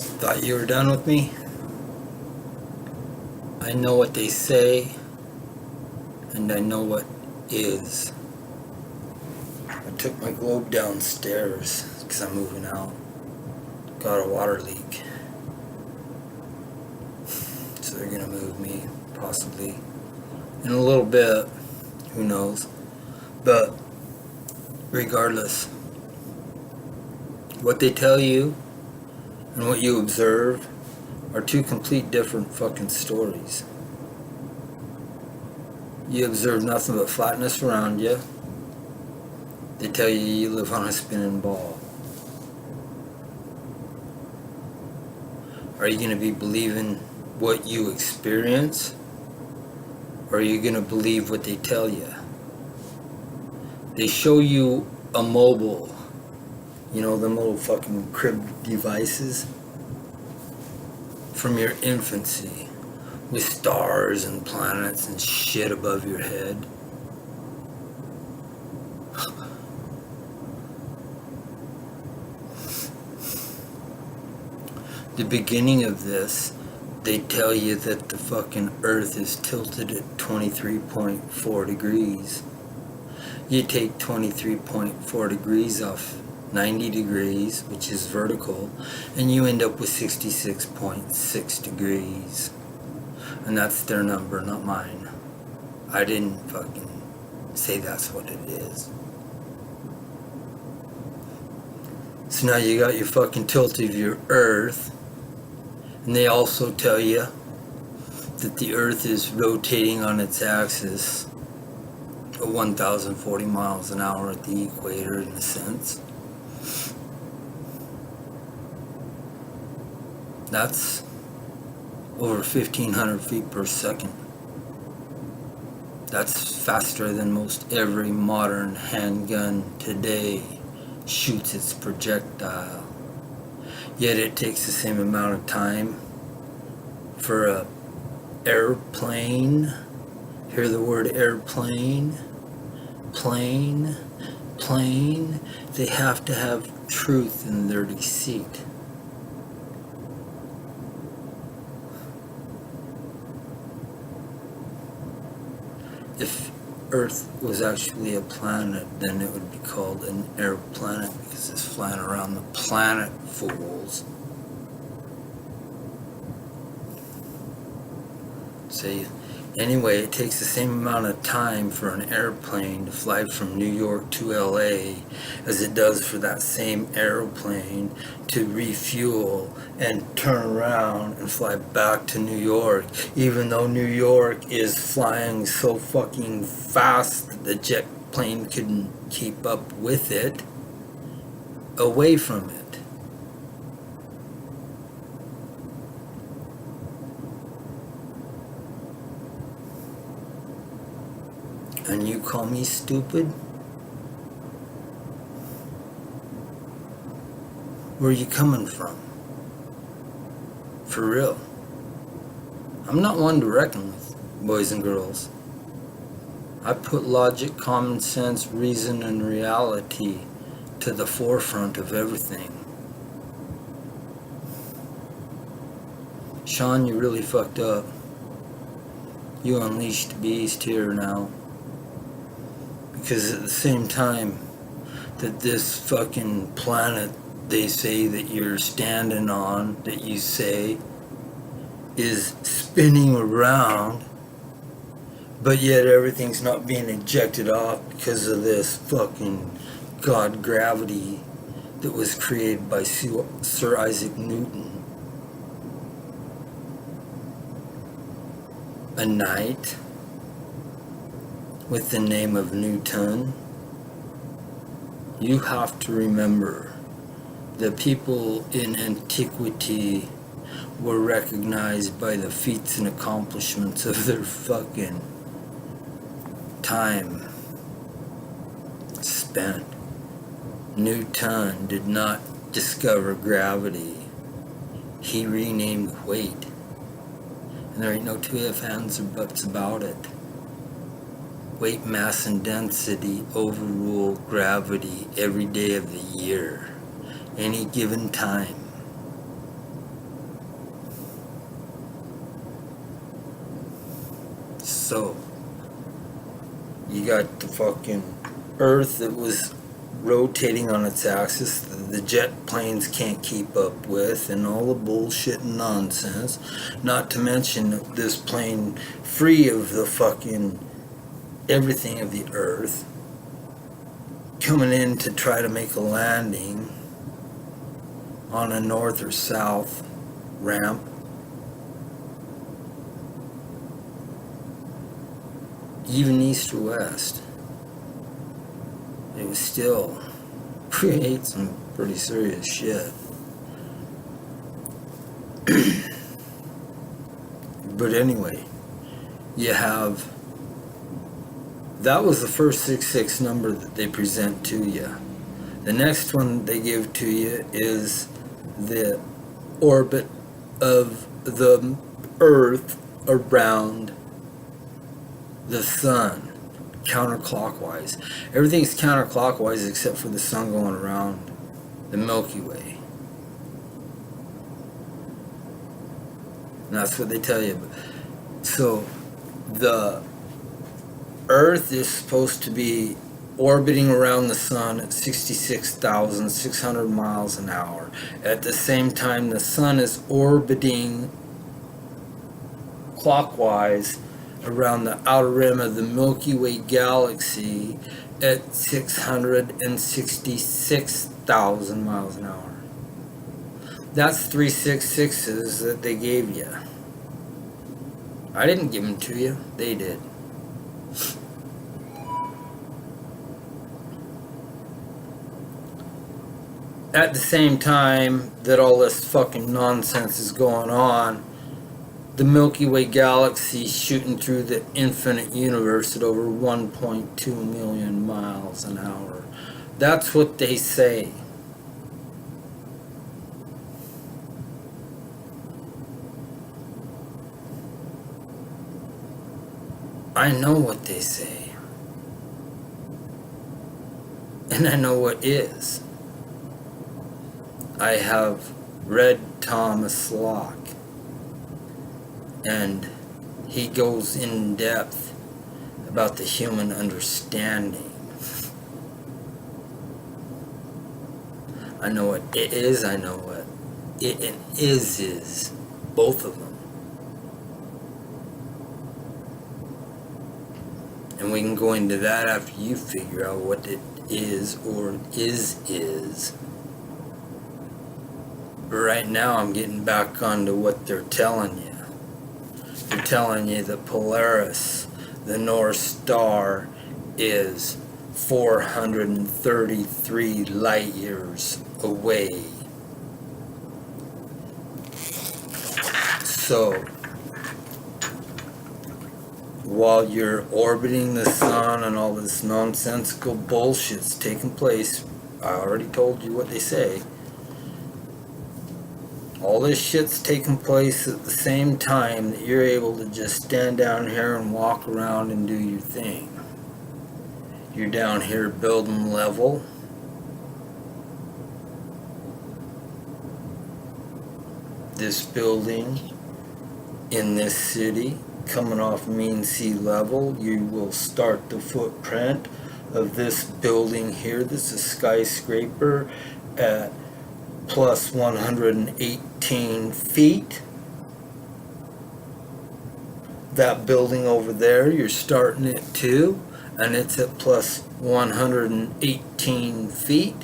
Thought you were done with me? I know what they say, and I know what is. I took my globe downstairs because I'm moving out. Got a water leak. So they're gonna move me, possibly. In a little bit. Who knows? But regardless, what they tell you and what you observe are two complete different fucking stories. You observe nothing but flatness around you. They tell you you live on a spinning ball. Are you going to be believing what you experience? Or are you going to believe what they tell you? They show you a mobile, you know, them little fucking crib devices from your infancy with stars and planets and shit above your head. The beginning of this, they tell you that the fucking earth is tilted at 23.4 degrees. You take 23.4 degrees off 90 degrees, which is vertical, and you end up with 66.6 degrees. And that's their number, not mine. I didn't fucking say that's what it is. So now you got your fucking tilt of your earth, and they also tell you that the earth is rotating on its axis at 1,040 miles an hour at the equator, in a sense. That's over 1,500 feet per second. That's faster than most every modern handgun today shoots its projectile. Yet it takes the same amount of time for a airplane. Hear the word airplane? Plane? They have to have truth in their deceit. If Earth was actually a planet, then it would be called an air planet because it's flying around the planet, fools. See, anyway, it takes the same amount of time for an airplane to fly from New York to LA as it does for that same airplane to refuel and turn around and fly back to New York, even though New York is flying so fucking fast that the jet plane couldn't keep up with it, away from it. And you call me stupid? Where are you coming from? For real. I'm not one to reckon with, boys and girls. I put logic, common sense, reason, and reality to the forefront of everything. Sean, you really fucked up. You unleashed the beast here now. Because at the same time that this fucking planet they say that you're standing on, that you say, is spinning around, but yet everything's not being ejected off because of this fucking God gravity that was created by Sir Isaac Newton. A knight with the name of Newton. You have to remember the people in antiquity were recognized by the feats and accomplishments of their fucking time spent. Newton did not discover gravity. He renamed weight. And there ain't no two ifs, ands, or buts about it. Weight, mass, and density overrule gravity every day of the year, any given time. So, you got the fucking Earth that was rotating on its axis, the jet planes can't keep up with, and all the bullshit and nonsense. Not to mention this plane free of the fucking everything of the Earth coming in to try to make a landing on a north or south ramp. Even east or west. It was still create some pretty serious shit. But anyway, you have, that was the first 666 number that they present to you. The next one they give to you is the orbit of the Earth around the sun, counterclockwise. Everything's counterclockwise except for the sun going around the Milky Way. And that's what they tell you. So the Earth is supposed to be orbiting around the sun at 66,600 miles an hour. At the same time, the sun is orbiting clockwise around the outer rim of the Milky Way galaxy at 666,000 miles an hour. That's 366s that they gave you. I didn't give them to you, they did. At the same time that all this fucking nonsense is going on, the Milky Way galaxy shooting through the infinite universe at over 1.2 million miles an hour. That's what they say. I know what they say. And I know what is. I have read Thomas Locke. And he goes in depth about the human understanding. I know what it is, I know what it and is. Both of them. And we can go into that after you figure out what it is or is. But right now I'm getting back onto what they're telling you. They're telling you that Polaris, the North Star, is 433 light years away. So, while you're orbiting the sun and all this nonsensical bullshit's taking place, I already told you what they say. All this shit's taking place at the same time that you're able to just stand down here and walk around and do your thing. You're down here building level. This building in this city, coming off mean sea level, you will start the footprint of this building here. This is a skyscraper at plus 118 feet. That building over there, you're starting it too, and it's at plus 118 feet.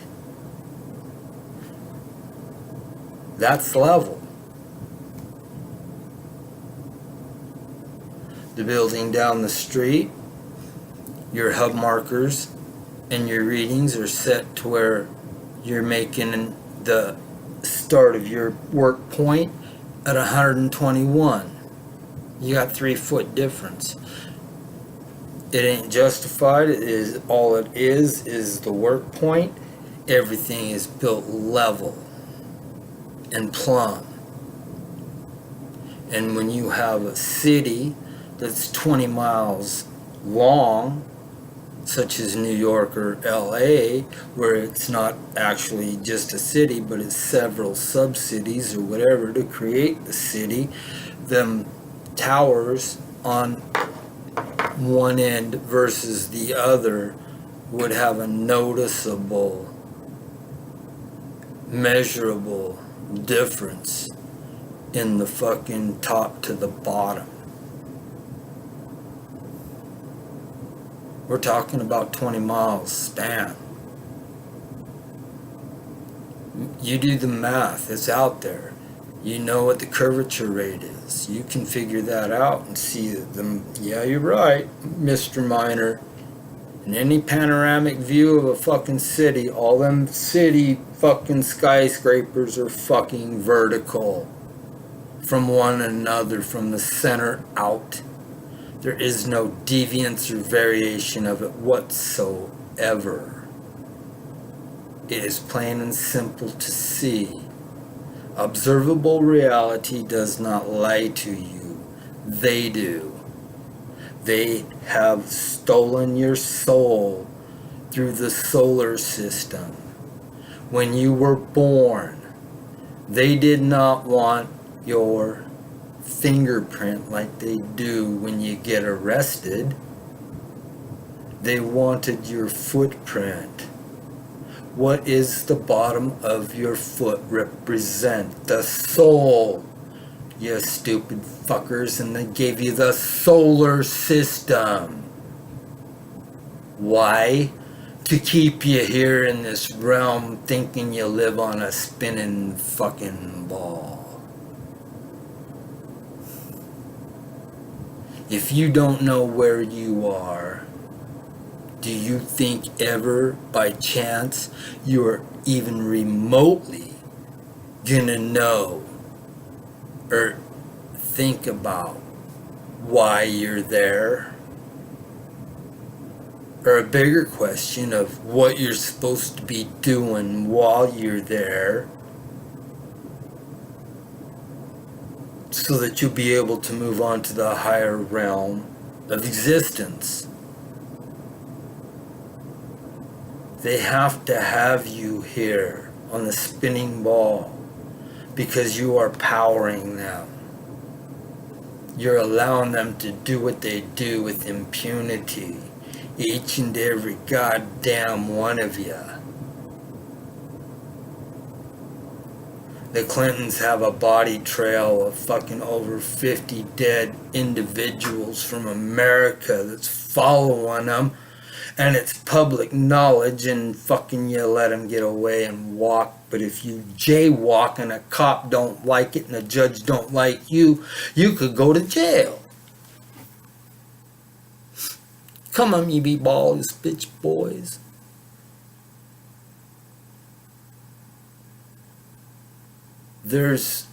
That's level. The building down the street, your hub markers and your readings are set to where you're making the start of your work point at 121. You got 3 foot difference. It ain't justified. It is all it is the work point. Everything is built level and plumb. And when you have a city that's 20 miles long, such as New York or LA, where it's not actually just a city, but it's several sub-cities or whatever to create the city, them towers on one end versus the other would have a noticeable, measurable difference in the fucking top to the bottom. We're talking about 20 miles span. You do the math, it's out there. You know what the curvature rate is. You can figure that out and see that yeah, you're right, Mr. Miner. In any panoramic view of a fucking city, all them city fucking skyscrapers are fucking vertical from one another, from the center out. There is no deviance or variation of it whatsoever. It is plain and simple to see. Observable reality does not lie to you. They do. They have stolen your soul through the solar system. When you were born, they did not want your fingerprint like they do when you get arrested. They wanted your footprint. What is the bottom of your foot represent? The soul, you stupid fuckers, and they gave you the solar system. Why? To keep you here in this realm thinking you live on a spinning fucking ball. If you don't know where you are, do you think ever, by chance, you're even remotely gonna know or think about why you're there? Or a bigger question of what you're supposed to be doing while you're there, so that you'll be able to move on to the higher realm of existence. They have to have you here on the spinning ball because you are powering them. You're allowing them to do what they do with impunity. Each and every goddamn one of you. The Clintons have a body trail of fucking over 50 dead individuals from America that's following them. And it's public knowledge, and fucking you let them get away and walk. But if you jaywalk and a cop don't like it and a judge don't like you, you could go to jail. Come on, you be balls, bitch boys. There's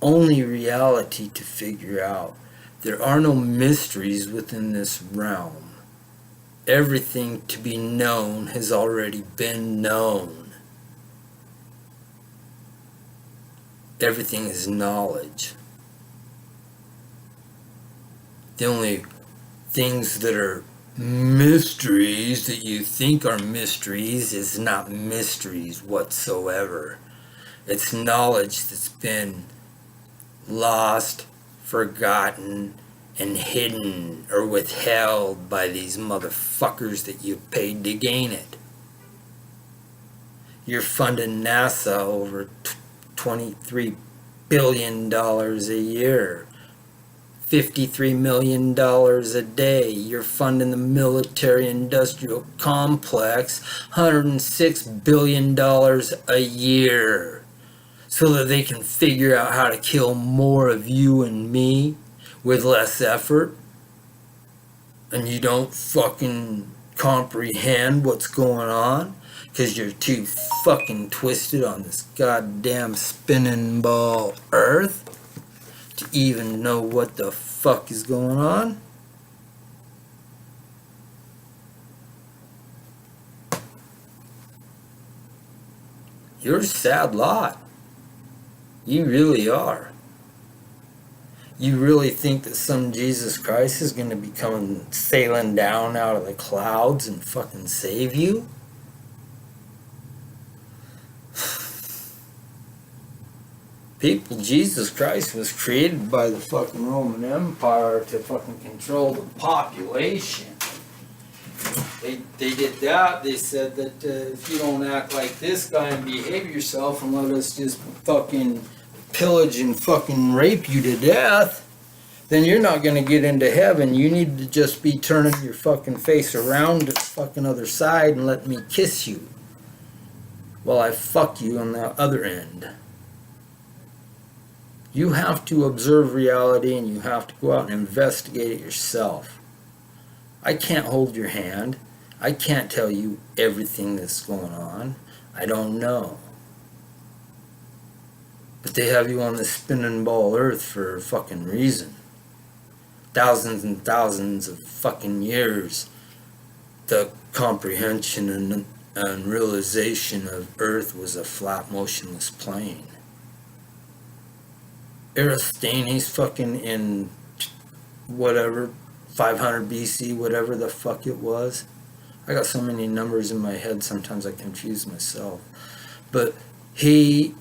only reality to figure out. There are no mysteries within this realm. Everything to be known has already been known. Everything is knowledge. The only things that are mysteries that you think are mysteries is not mysteries whatsoever. It's knowledge that's been lost, forgotten, and hidden or withheld by these motherfuckers that you paid to gain it. You're funding NASA over $23 billion a year. $53 million a day. You're funding the military-industrial complex $106 billion a year so that they can figure out how to kill more of you and me with less effort. And you don't fucking comprehend what's going on because you're too fucking twisted on this goddamn spinning ball earth to even know what the fuck is going on. You're a sad lot. You really are. You really think that some Jesus Christ is going to be coming sailing down out of the clouds and fucking save you? People, Jesus Christ was created by the fucking Roman Empire to fucking control the population. They did that. They said that if you don't act like this guy and behave yourself and let us just fucking pillage and fucking rape you to death, then you're not going to get into heaven. You need to just be turning your fucking face around to the fucking other side and let me kiss you while I fuck you on the other end. You have to observe reality and you have to go out and investigate it yourself. I can't hold your hand. I can't tell you everything that's going on. I don't know. But they have you on the spinning ball earth for a fucking reason. Thousands and thousands of fucking years. The comprehension and realization of earth was a flat, motionless plane. Eratosthenes fucking in whatever 500 BC, whatever the fuck it was. I got so many numbers in my head, sometimes I confuse myself. But he,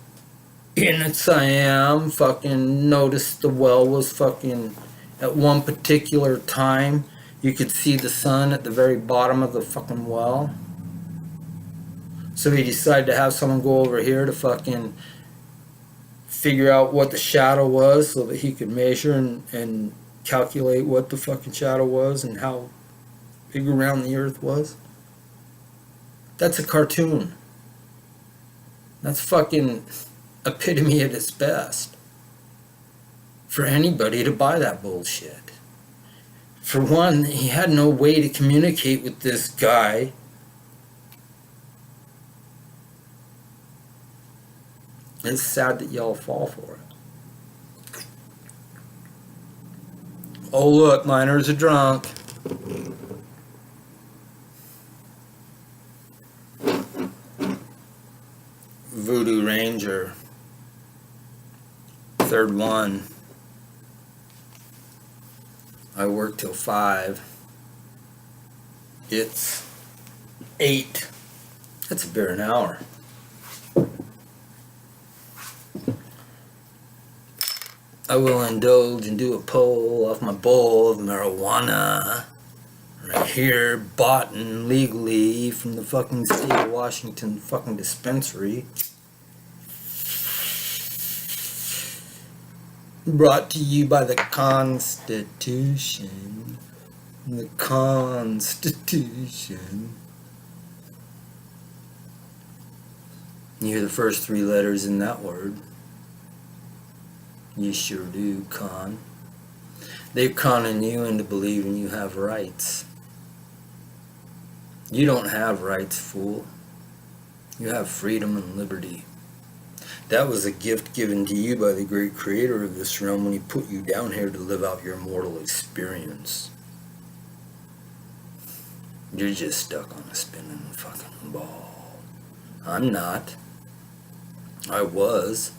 in Siam, fucking noticed the well was fucking, at one particular time, you could see the sun at the very bottom of the fucking well. So he decided to have someone go over here to fucking figure out what the shadow was so that he could measure and calculate what the fucking shadow was and how big around the earth was. That's a cartoon. That's fucking epitome at its best. For anybody to buy that bullshit. For one, he had no way to communicate with this guy. It's sad that y'all fall for it. Oh look, miners are drunk. Voodoo Ranger. Third one. I work till 5. It's 8. That's a beer an hour. I will indulge and do a pull off my bowl of marijuana right here, bought and legally from the fucking state of Washington fucking dispensary. Brought to you by the Constitution. The Constitution. You hear the first 3 letters in that word. You sure do, con. They're conning you into believing you have rights. You don't have rights, fool. You have freedom and liberty. That was a gift given to you by the great creator of this realm when he put you down here to live out your mortal experience. You're just stuck on a spinning fucking ball. I'm not. I was.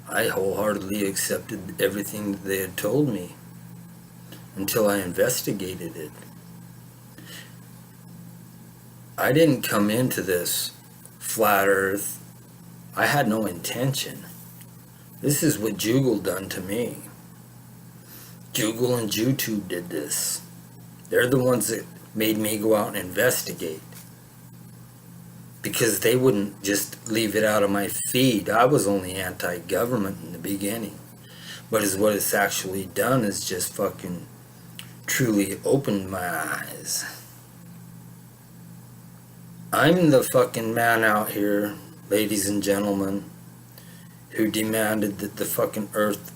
I wholeheartedly accepted everything that they had told me until I investigated it. I didn't come into this flat earth. I had no intention. This is what Jugal done to me. Jugal and YouTube did this. They're the ones that made me go out and investigate. Because they wouldn't just leave it out of my feed. I was only anti-government in the beginning. But what it's actually done is just fucking truly opened my eyes. I'm the fucking man out here, ladies and gentlemen, who demanded that the fucking earth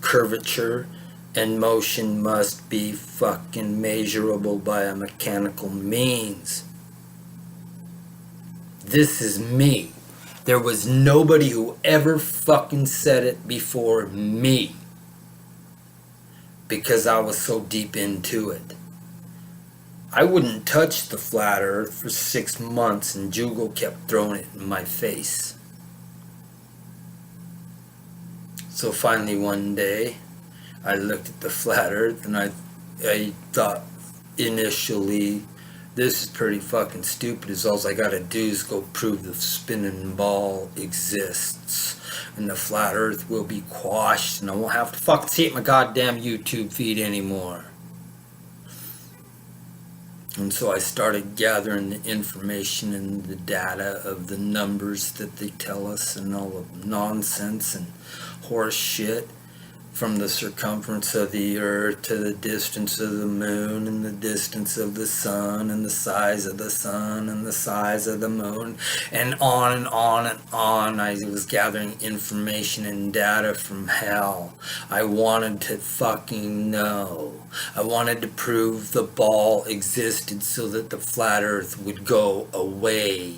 curvature and motion must be fucking measurable by a mechanical means. This is me. There was nobody who ever fucking said it before me. Because I was so deep into it. I wouldn't touch the flat earth for 6 months and Jugal kept throwing it in my face. So finally one day, I looked at the flat earth and I thought initially This is pretty fucking stupid, is all I gotta do is go prove the spinning ball exists. And the flat earth will be quashed, and I won't have to fucking see it in my goddamn YouTube feed anymore. And so I started gathering the information and the data of the numbers that they tell us and all the nonsense and horse shit, from the circumference of the earth to the distance of the moon and the distance of the sun and the size of the sun and the size of the moon, and on and on and on. I was gathering information and data from hell. I wanted to fucking know. I wanted to prove the ball existed so that the flat earth would go away.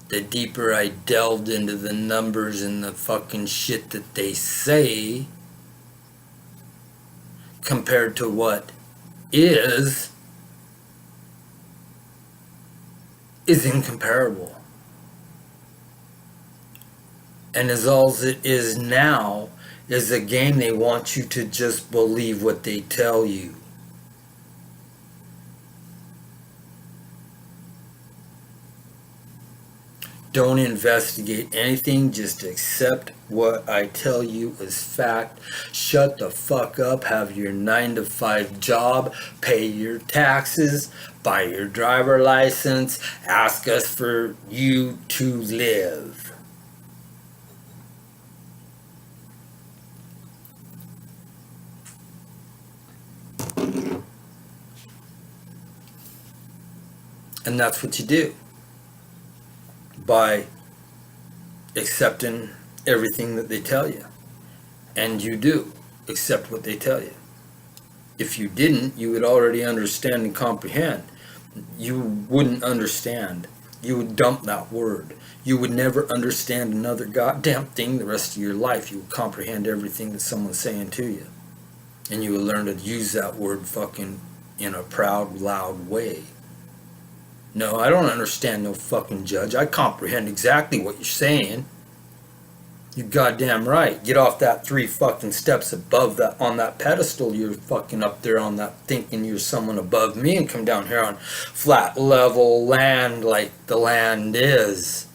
The deeper I delved into the numbers and the fucking shit that they say, compared to what is incomparable. And as all it is now is a game they want you to just believe what they tell you. Don't investigate anything, just accept what I tell you as fact. Shut the fuck up, have your 9-to-5 job, pay your taxes, buy your driver license, ask us for you to live. And that's what you do. By accepting everything that they tell you. And you do accept what they tell you. If you didn't, you would already understand and comprehend. You wouldn't understand. You would dump that word. You would never understand another goddamn thing the rest of your life. You would comprehend everything that someone's saying to you. And you would learn to use that word fucking in a proud, loud way. No, I don't understand no fucking judge. I comprehend exactly what you're saying. You goddamn right. Get off that 3 fucking steps above that, on that pedestal. You're fucking up there on that, thinking you're someone above me, and come down here on flat level land like the land is.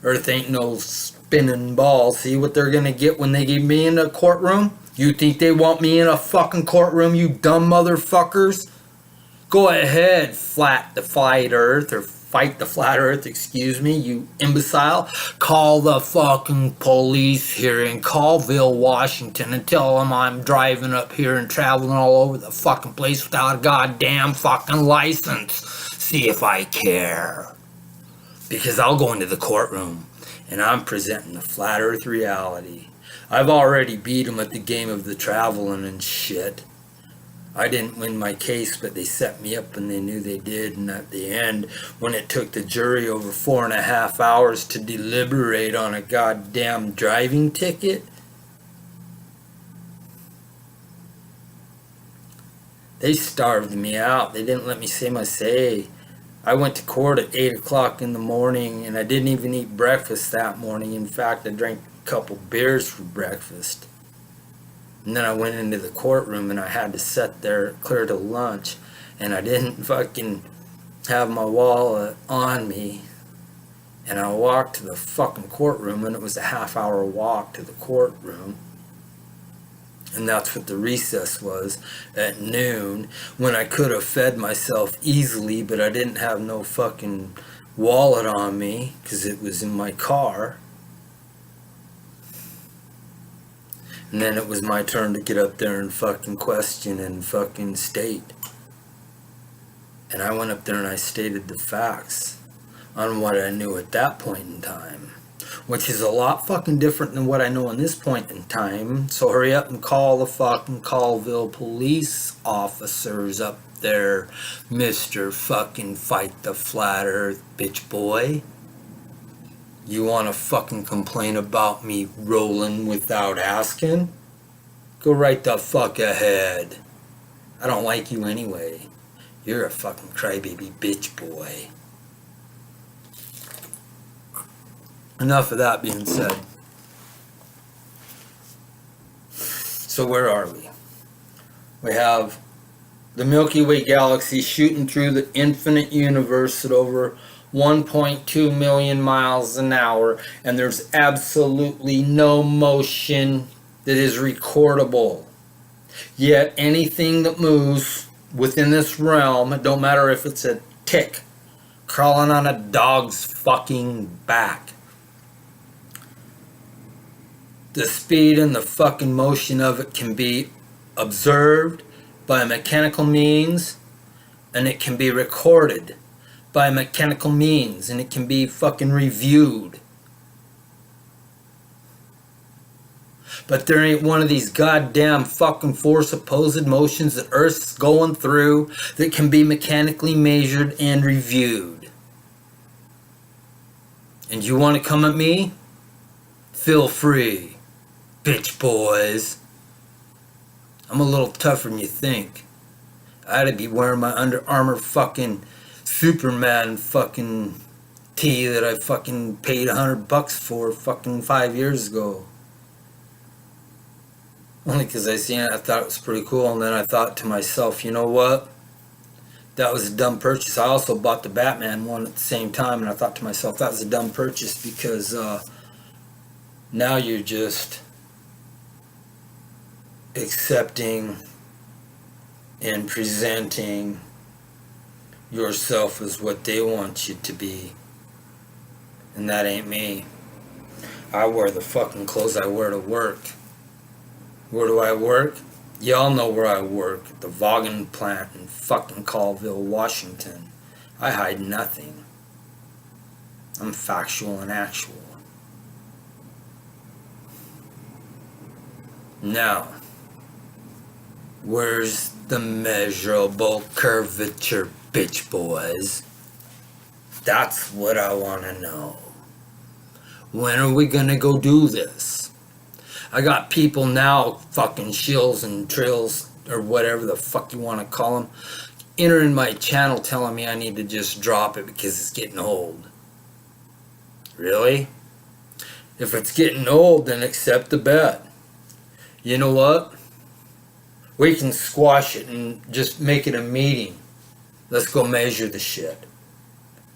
Earth ain't no spinning ball. See what they're gonna get when they get me in a courtroom? You think they want me in a fucking courtroom, you dumb motherfuckers? Go ahead, fight the flat earth, excuse me, you imbecile. Call the fucking police here in Colville, Washington, and tell them I'm driving up here and traveling all over the fucking place without a goddamn fucking license. See if I care. Because I'll go into the courtroom and I'm presenting the flat earth reality. I've already beat them at the game of the traveling and shit. I didn't win my case, but they set me up and they knew they did. And at the end, when it took the jury over 4.5 hours to deliberate on a goddamn driving ticket, they starved me out. They didn't let me say my say. I went to court at 8 o'clock in the morning, and I didn't even eat breakfast that morning. In fact, I drank a couple beers for breakfast. And then I went into the courtroom and I had to sit there clear to lunch, and I didn't fucking have my wallet on me. And I walked to the fucking courtroom, and it was a half-hour walk to the courtroom. And that's what the recess was, at noon, when I could have fed myself easily, but I didn't have no fucking wallet on me because it was in my car. And then it was my turn to get up there and fucking question and fucking state. And I went up there and I stated the facts on what I knew at that point in time, which is a lot fucking different than what I know in this point in time. So hurry up and call the fucking Colville police officers up there, Mr. fucking Fight the Flat Earth bitch boy. You want to fucking complain about me rolling without asking? Go right the fuck ahead. I don't like you anyway. You're a fucking crybaby bitch boy. Enough of that being said. So where are we? We have The Milky Way galaxy shooting through the infinite universe at over 1.2 million miles an hour, and there's absolutely no motion that is recordable. Yet anything that moves within this realm, it don't matter if it's a tick crawling on a dog's fucking back, the speed and the fucking motion of it can be observed by mechanical means, and it can be recorded by mechanical means, and it can be fucking reviewed. But there ain't one of these goddamn fucking force opposed motions that Earth's going through that can be mechanically measured and reviewed. And you want to come at me? Feel free, bitch boys. I'm a little tougher than you think. I'd be wearing my Under Armour fucking Superman fucking tee that I fucking paid $100 for fucking 5 years ago. Only because I seen it, I thought it was pretty cool, and then I thought to myself, you know what? That was a dumb purchase. I also bought the Batman one at the same time, and I thought to myself, that was a dumb purchase because now you're just accepting and presenting yourself as what they want you to be. And that ain't me. I wear the fucking clothes I wear to work. Where do I work? Y'all know where I work. At the Vaughan plant in fucking Colville, Washington. I hide nothing. I'm factual and actual. Now, where's the measurable curvature, bitch boys? That's what I want to know. When are we gonna go do this? I got people now, fucking shills and trills, or whatever the fuck you want to call them, entering my channel telling me I need to just drop it because it's getting old. Really? If it's getting old, then accept the bet. You know what? We can squash it and just make it a meeting. Let's go measure the shit.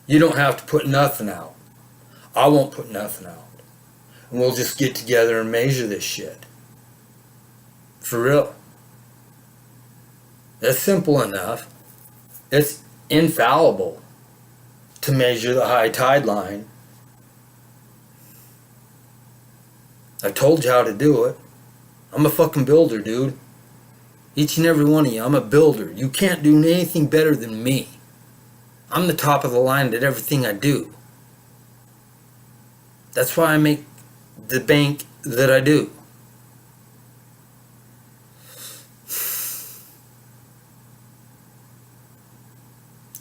You don't have to put nothing out. I won't put nothing out. And we'll just get together and measure this shit. For real. That's simple enough. It's infallible to measure the high tide line. I told you how to do it. I'm a fucking builder, dude. Each and every one of you, I'm a builder. You can't do anything better than me. I'm the top of the line at everything I do. That's why I make the bank that I do.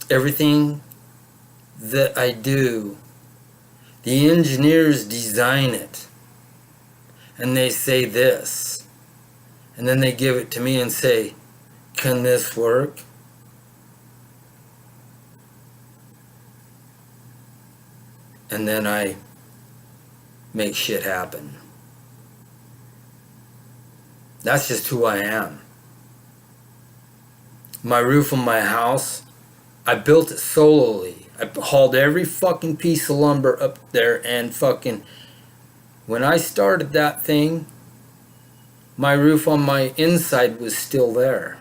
Everything that I do, the engineers design it. And they say this. And then they give it to me and say, can this work? And then I make shit happen. That's just who I am. My roof on my house, I built it solely. I hauled every fucking piece of lumber up there and fucking, when I started that thing, my roof on my inside was still there.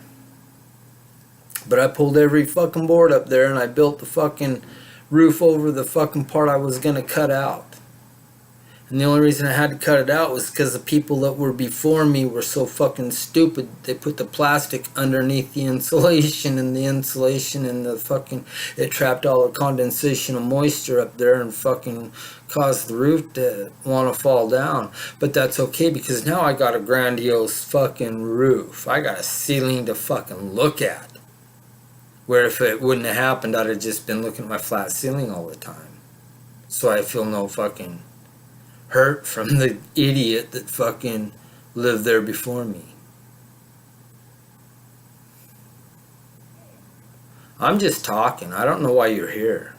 But I pulled every fucking board up there and I built the fucking roof over the fucking part I was gonna cut out. And the only reason I had to cut it out was because the people that were before me were so fucking stupid. They put the plastic underneath the insulation, and the insulation and the fucking, it trapped all the condensation of moisture up there and fucking caused the roof to want to fall down. But that's okay because now I got a grandiose fucking roof. I got a ceiling to fucking look at. Where if it wouldn't have happened, I'd have just been looking at my flat ceiling all the time. So I feel no fucking hurt from the idiot that fucking lived there before me. I'm just talking. I don't know why you're here.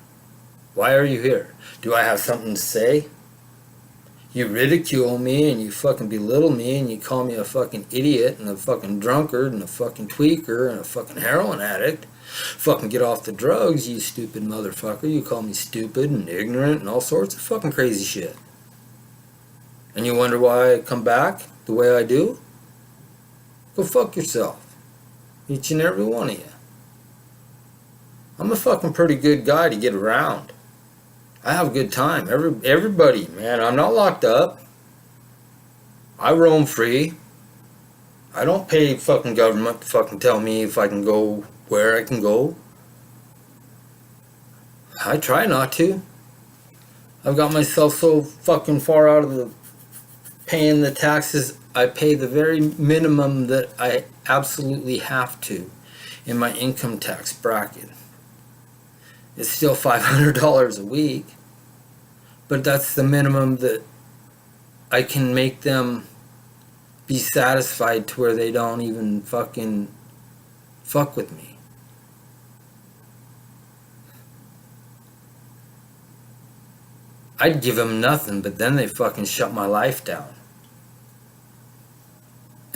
Why are you here? Do I have something to say? You ridicule me and you fucking belittle me and you call me a fucking idiot and a fucking drunkard and a fucking tweaker and a fucking heroin addict. Fucking get off the drugs, you stupid motherfucker. You call me stupid and ignorant and all sorts of fucking crazy shit. And you wonder why I come back the way I do? Go fuck yourself. Each and every one of you. I'm a fucking pretty good guy to get around. I have a good time. Everybody, man, I'm not locked up. I roam free. I don't pay fucking government to fucking tell me if I can go where I can go. I try not to. I've got myself so fucking far out of the paying the taxes. I pay the very minimum that I absolutely have to in my income tax bracket. It's still $500 a week, but that's the minimum that I can make them be satisfied to where they don't even fucking fuck with me. I'd give them nothing, but then they fucking shut my life down.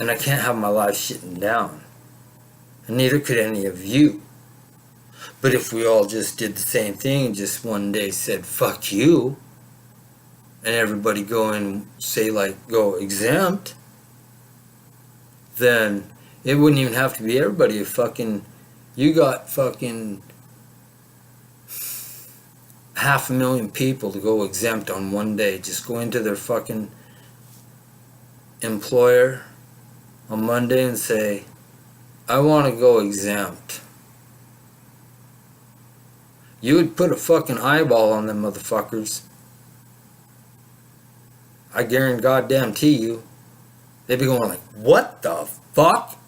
And I can't have my life shitting down. And neither could any of you. But if we all just did the same thing and just one day said, fuck you, and everybody go and say, like, go exempt, then it wouldn't even have to be everybody. If fucking, you got fucking 500,000 people to go exempt on one day, just go into their fucking employer on Monday and say, I want to go exempt. You would put a fucking eyeball on them motherfuckers. I guarantee you. They'd be going like, what the fuck?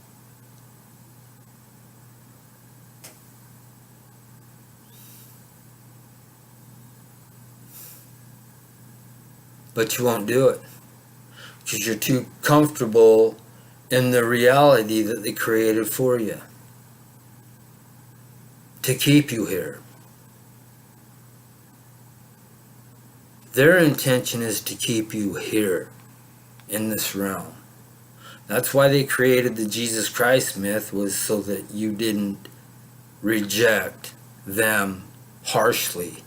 But you won't do it. Because you're too comfortable in the reality that they created for you. To keep you here. Their intention is to keep you here in this realm. That's why they created the Jesus Christ myth, was so that you didn't reject them harshly.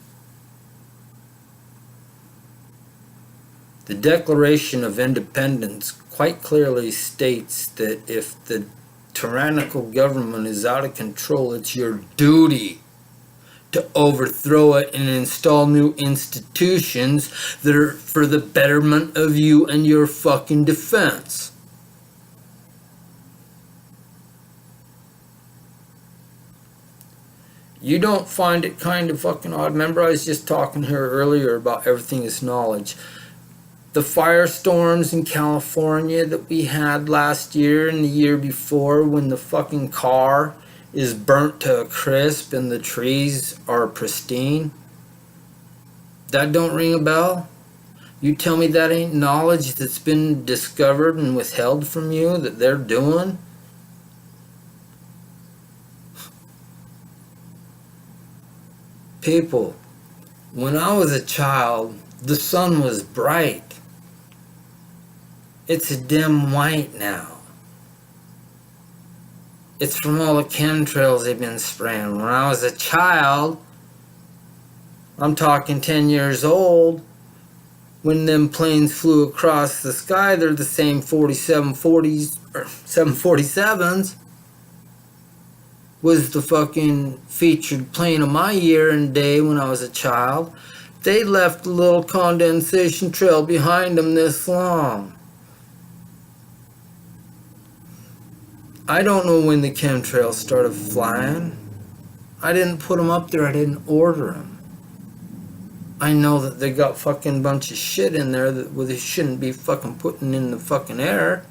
The Declaration of Independence quite clearly states that if the tyrannical government is out of control, it's your duty to overthrow it and install new institutions that are for the betterment of you and your fucking defense. You don't find it kind of fucking odd? Remember, I was just talking here earlier about everything is knowledge. The firestorms in California that we had last year and the year before, when the fucking car is burnt to a crisp and the trees are pristine, that don't ring a bell? You tell me that ain't knowledge that's been discovered and withheld from you that they're doing? People, when I was a child, the sun was bright. It's a dim white now. It's from all the chemtrails they've been spraying. When I was a child, I'm talking 10 years old, when them planes flew across the sky, they're the same 4740s or 747s, was the fucking featured plane of my year and day when I was a child. They left a little condensation trail behind them this long. I don't know when the chemtrails started flying. I didn't put them up there. I didn't order them. I know that they got fucking bunch of shit in there that they shouldn't be fucking putting in the fucking air.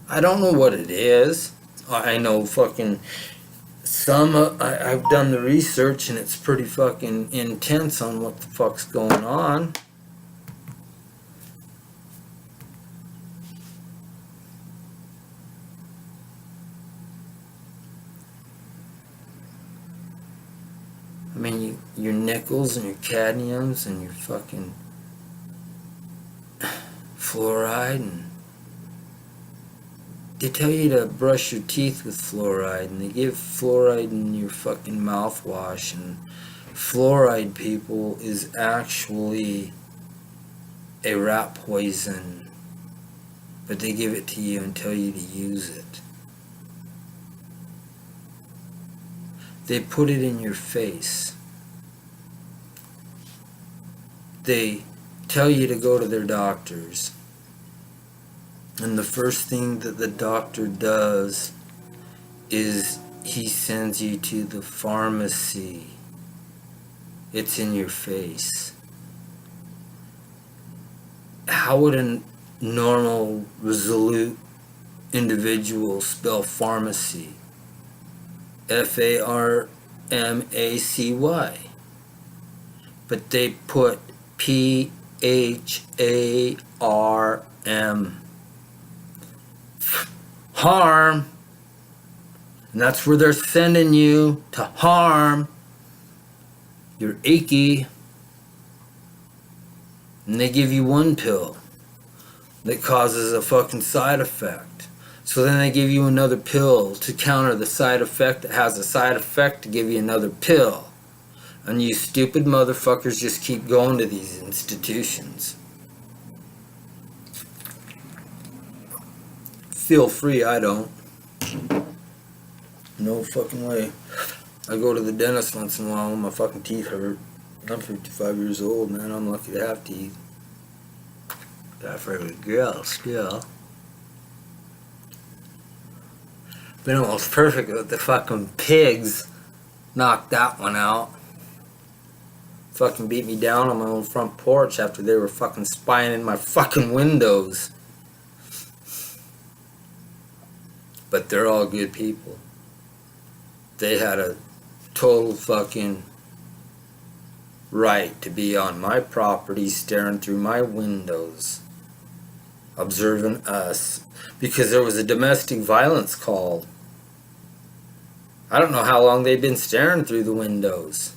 I don't know what it is. I know fucking some, I've done the research and it's pretty fucking intense on what the fuck's going on. I mean, your neck nickels and your cadmiums and your fucking fluoride, and they tell you to brush your teeth with fluoride, and they give fluoride in your fucking mouthwash, and fluoride, people, is actually a rat poison, but they give it to you and tell you to use it. They put it in your face. They tell you to go to their doctors, and the first thing that the doctor does is he sends you to the pharmacy. It's in your face. How would a normal, resolute individual spell pharmacy? Pharmacy. But they put PHARM. Harm. And that's where they're sending you to harm. You're achy. And they give you one pill that causes a fucking side effect. So then they give you another pill to counter the side effect that has a side effect to give you another pill. And you stupid motherfuckers just keep going to these institutions. Feel free, I don't. No fucking way. I go to the dentist once in a while when my fucking teeth hurt. I'm 55 years old, man. I'm lucky to have teeth. Got for every girl still. Been almost perfect with the fucking pigs. Knocked that one out. Fucking beat me down on my own front porch after they were fucking spying in my fucking windows. But they're all good people. They had a total fucking right to be on my property, staring through my windows, observing us, because there was a domestic violence call. I don't know how long they'd been staring through the windows.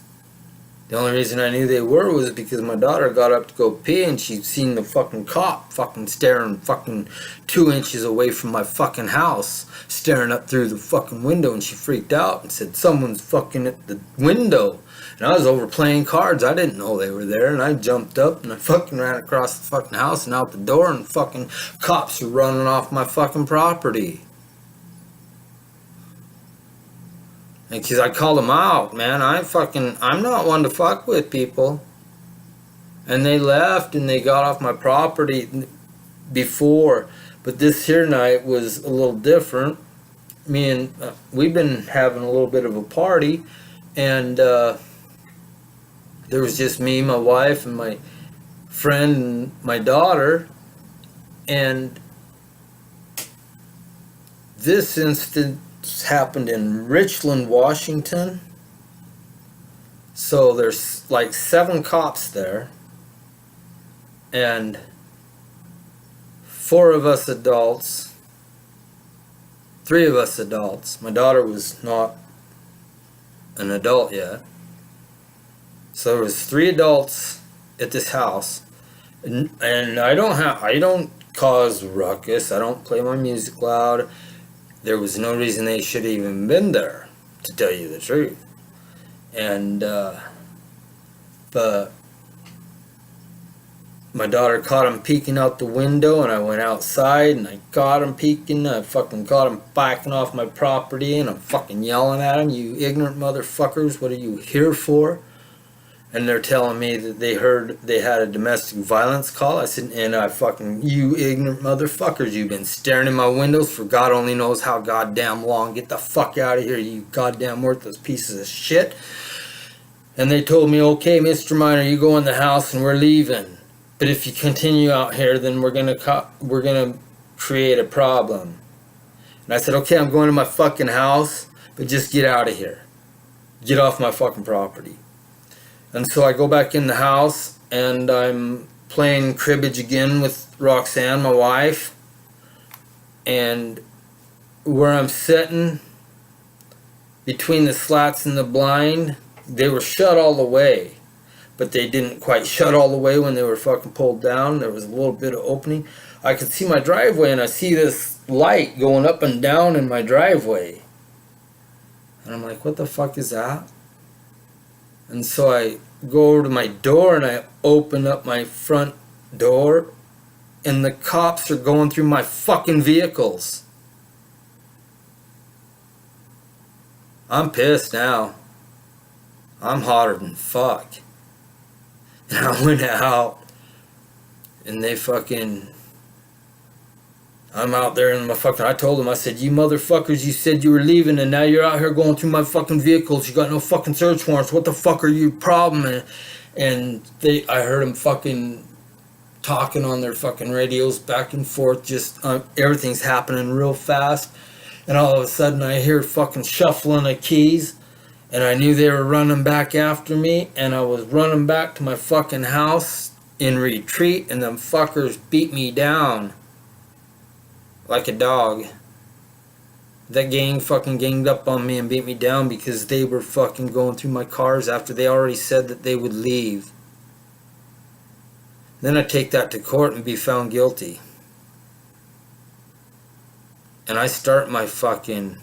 The only reason I knew they were was because my daughter got up to go pee and she'd seen the fucking cop fucking staring fucking 2 inches away from my fucking house, staring up through the fucking window, and she freaked out and said, "Someone's fucking at the window." And I was over playing cards. I didn't know they were there, and I jumped up and I fucking ran across the fucking house and out the door, and fucking cops were running off my fucking property. And because I called them out, man, I'm not one to fuck with people. And they left and they got off my property before. But this here night was a little different. We've been having a little bit of a party, and there was just me, my wife, and my friend, and my daughter. And this instance happened in Richland, Washington. So there's like 7 cops there, and 4 of us adults, 3 of us adults. My daughter was not an adult yet. So there was 3 adults at this house, and I don't cause ruckus. I don't play my music loud. There was no reason they should have even been there, to tell you the truth. And but my daughter caught him peeking out the window, and I went outside and I caught him peeking. I fucking caught him backing off my property, and I'm fucking yelling at him, "You ignorant motherfuckers, what are you here for?" And they're telling me that they heard they had a domestic violence call. I said, "You ignorant motherfuckers, you've been staring in my windows for God only knows how goddamn long. Get the fuck out of here, you goddamn worthless pieces of shit." And they told me, "Okay, Mr. Miner, you go in the house and we're leaving. But if you continue out here, then we're gonna create a problem." And I said, "Okay, I'm going to my fucking house, but just get out of here. Get off my fucking property." And so I go back in the house, and I'm playing cribbage again with Roxanne, my wife. And where I'm sitting, between the slats and the blind, they were shut all the way. but they didn't quite shut all the way when they were fucking pulled down. There was a little bit of opening. I could see my driveway, and I see this light going up and down in my driveway. And I'm like, what the fuck is that? And so I go over to my door and I open up my front door, and the cops are going through my fucking vehicles. I'm pissed now. I'm hotter than fuck. And I went out, and they fucking... I'm out there in my fucking... I told them, I said, you motherfuckers, you said you were leaving, and now you're out here going through my fucking vehicles. You got no fucking search warrants. What the fuck are your problem? And I heard them fucking talking on their fucking radios back and forth. Just everything's happening real fast. And all of a sudden I hear fucking shuffling of keys. And I knew they were running back after me. And I was running back to my fucking house in retreat. And them fuckers beat me down like a dog. That gang fucking ganged up on me and beat me down because they were fucking going through my cars after they already said that they would leave. Then I take that to court and be found guilty. And I start my fucking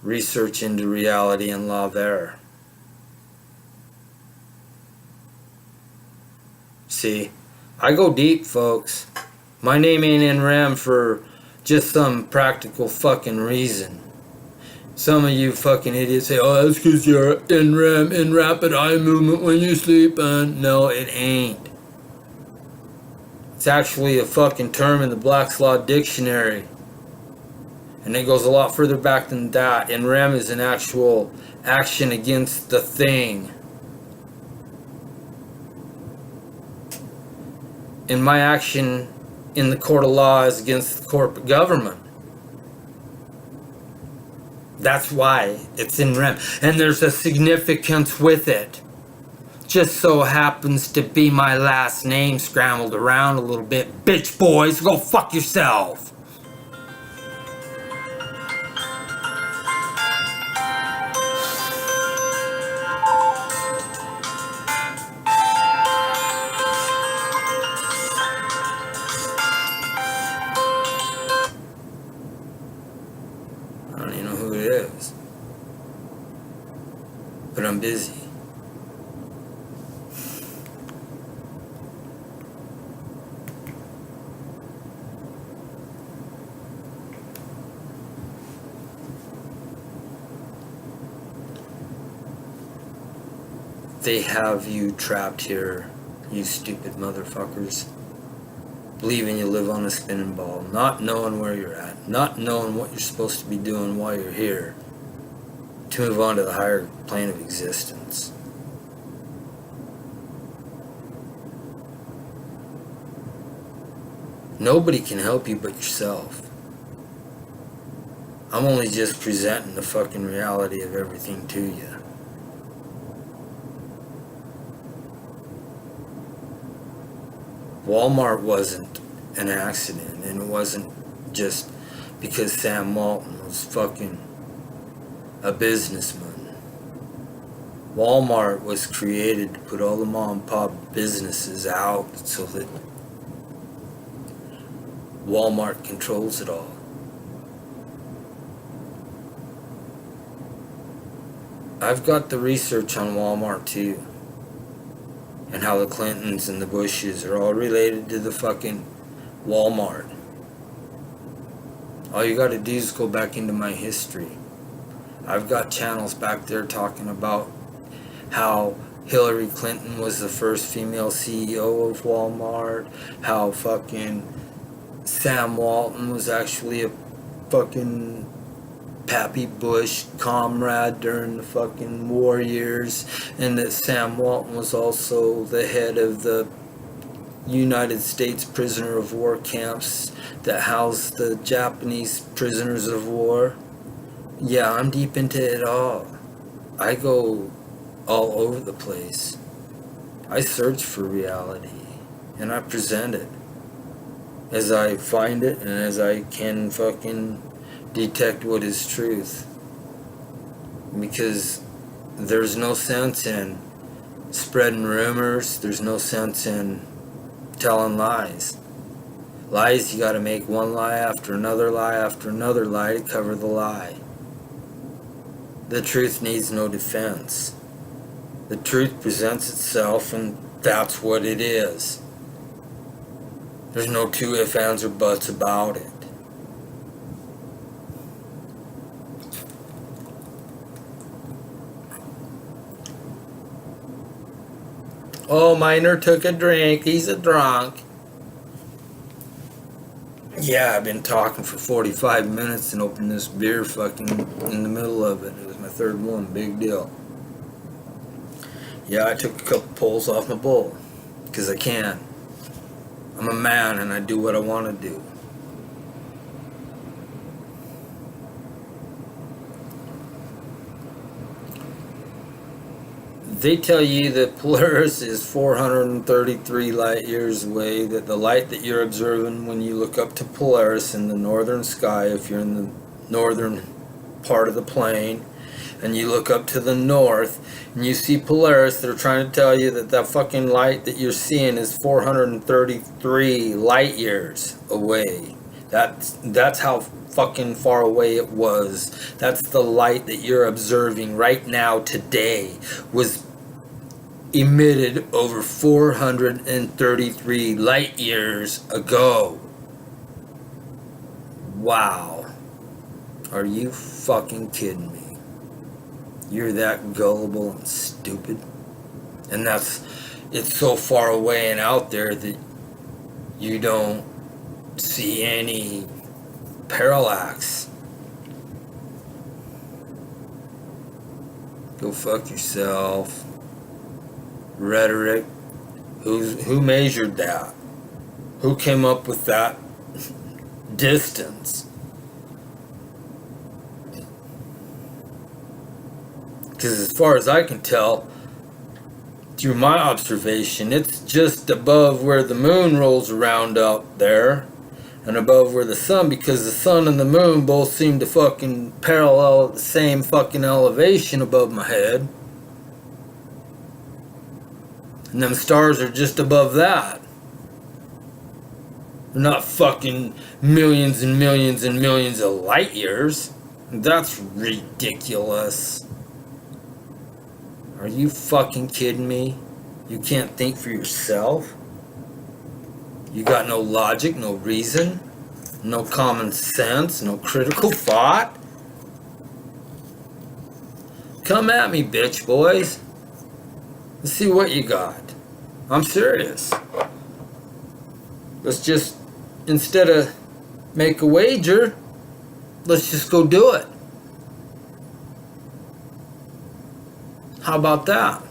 research into reality and law there. See, I go deep, folks. My name ain't in RAM for just some practical fucking reason. Some of you fucking idiots say, oh, that's because you're in REM, in rapid eye movement when you sleep, and no, it ain't. It's actually a fucking term in the Black's Law Dictionary. And it goes a lot further back than that. And REM is an actual action against the thing. And my action in the court of law is against the corporate government. That's why it's in REM. And there's a significance with it. Just so happens to be my last name scrambled around a little bit. Bitch boys, go fuck yourself. I don't even know who it is. But I'm busy. They have you trapped here, you stupid motherfuckers. Believing you live on a spinning ball, not knowing where you're at, not knowing what you're supposed to be doing while you're here, to move on to the higher plane of existence. Nobody can help you but yourself. I'm only just presenting the fucking reality of everything to you. Walmart wasn't an accident, and it wasn't just because Sam Walton was fucking a businessman. Walmart was created to put all the mom and pop businesses out so that Walmart controls it all. I've got the research on Walmart too. And how the Clintons and the Bushes are all related to the fucking Walmart. All you gotta do is go back into my history. I've got channels back there talking about how Hillary Clinton was the first female CEO of Walmart, how fucking Sam Walton was actually a fucking Pappy Bush comrade during the fucking war years, and that Sam Walton was also the head of the United States prisoner of war camps that housed the Japanese prisoners of war. Yeah, I'm deep into it all. I go all over the place. I search for reality, and I present it as I find it and as I can fucking detect what is truth. Because there's no sense in spreading rumors. There's no sense in telling lies. Lies, you gotta make one lie after another lie after another lie to cover the lie. The truth needs no defense. The truth presents itself, and that's what it is. There's no two ifs, ands, or buts about it. Oh, Miner took a drink. He's a drunk. Yeah, I've been talking for 45 minutes and opened this beer fucking in the middle of it. It was my third one. Big deal. Yeah, I took a couple pulls off my bowl. Because I can. I'm a man and I do what I want to do. They tell you that Polaris is 433 light years away, that the light that you're observing when you look up to Polaris in the northern sky, if you're in the northern part of the plane, and you look up to the north, and you see Polaris, they're trying to tell you that that fucking light that you're seeing is 433 light years away. That's how fucking far away it was. That's the light that you're observing right now today was emitted over 433 light years ago. Wow. Are you fucking kidding me? You're that gullible and stupid? And it's so far away and out there that you don't see any parallax. Go fuck yourself. Rhetoric. Who measured that? Who came up with that distance? Because as far as I can tell, through my observation, it's just above where the moon rolls around out there, and above where the sun, because the sun and the moon both seem to fucking parallel at the same fucking elevation above my head. And them stars are just above that. They're not fucking millions and millions and millions of light years. That's ridiculous. Are you fucking kidding me? You can't think for yourself? You got no logic, no reason, no common sense, no critical thought? Come at me, bitch boys. Let's see what you got. I'm serious. Let's just, instead of make a wager, let's just go do it. How about that?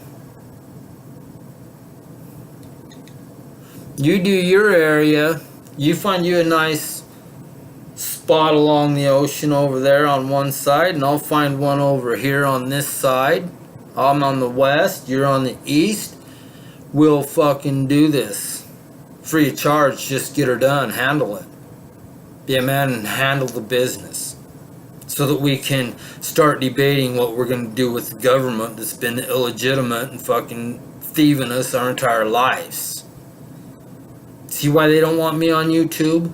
You do your area, you find you a nice spot along the ocean over there on one side, and I'll find one over here on this side. I'm on the west, you're on the east. We'll fucking do this. Free of charge, just get her done, handle it. Be a man and handle the business. So that we can start debating what we're going to do with the government that's been illegitimate and fucking thieving us our entire lives. See why they don't want me on YouTube?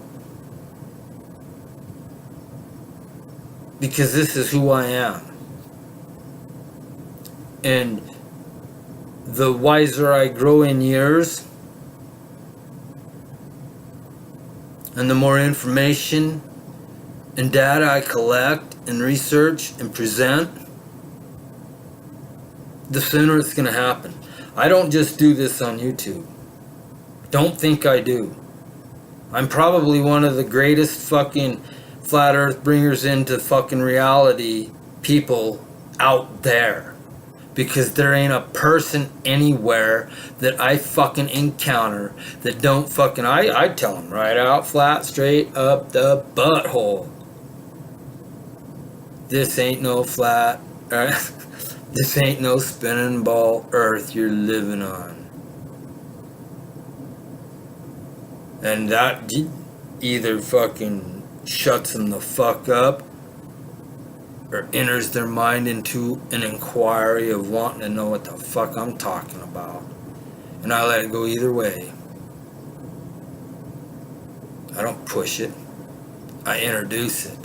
Because this is who I am. And the wiser I grow in years, and the more information and data I collect and research and present, the sooner it's going to happen. I don't just do this on YouTube. Don't think I do. I'm probably one of the greatest fucking flat earth bringers into fucking reality people out there. Because there ain't a person anywhere that I fucking encounter that don't fucking, I tell them right out, flat, straight up the butthole. This ain't no flat, this ain't no spinning ball earth you're living on. And that either fucking shuts them the fuck up, or enters their mind into an inquiry of wanting to know what the fuck I'm talking about. And I let it go either way. I don't push it. I introduce it.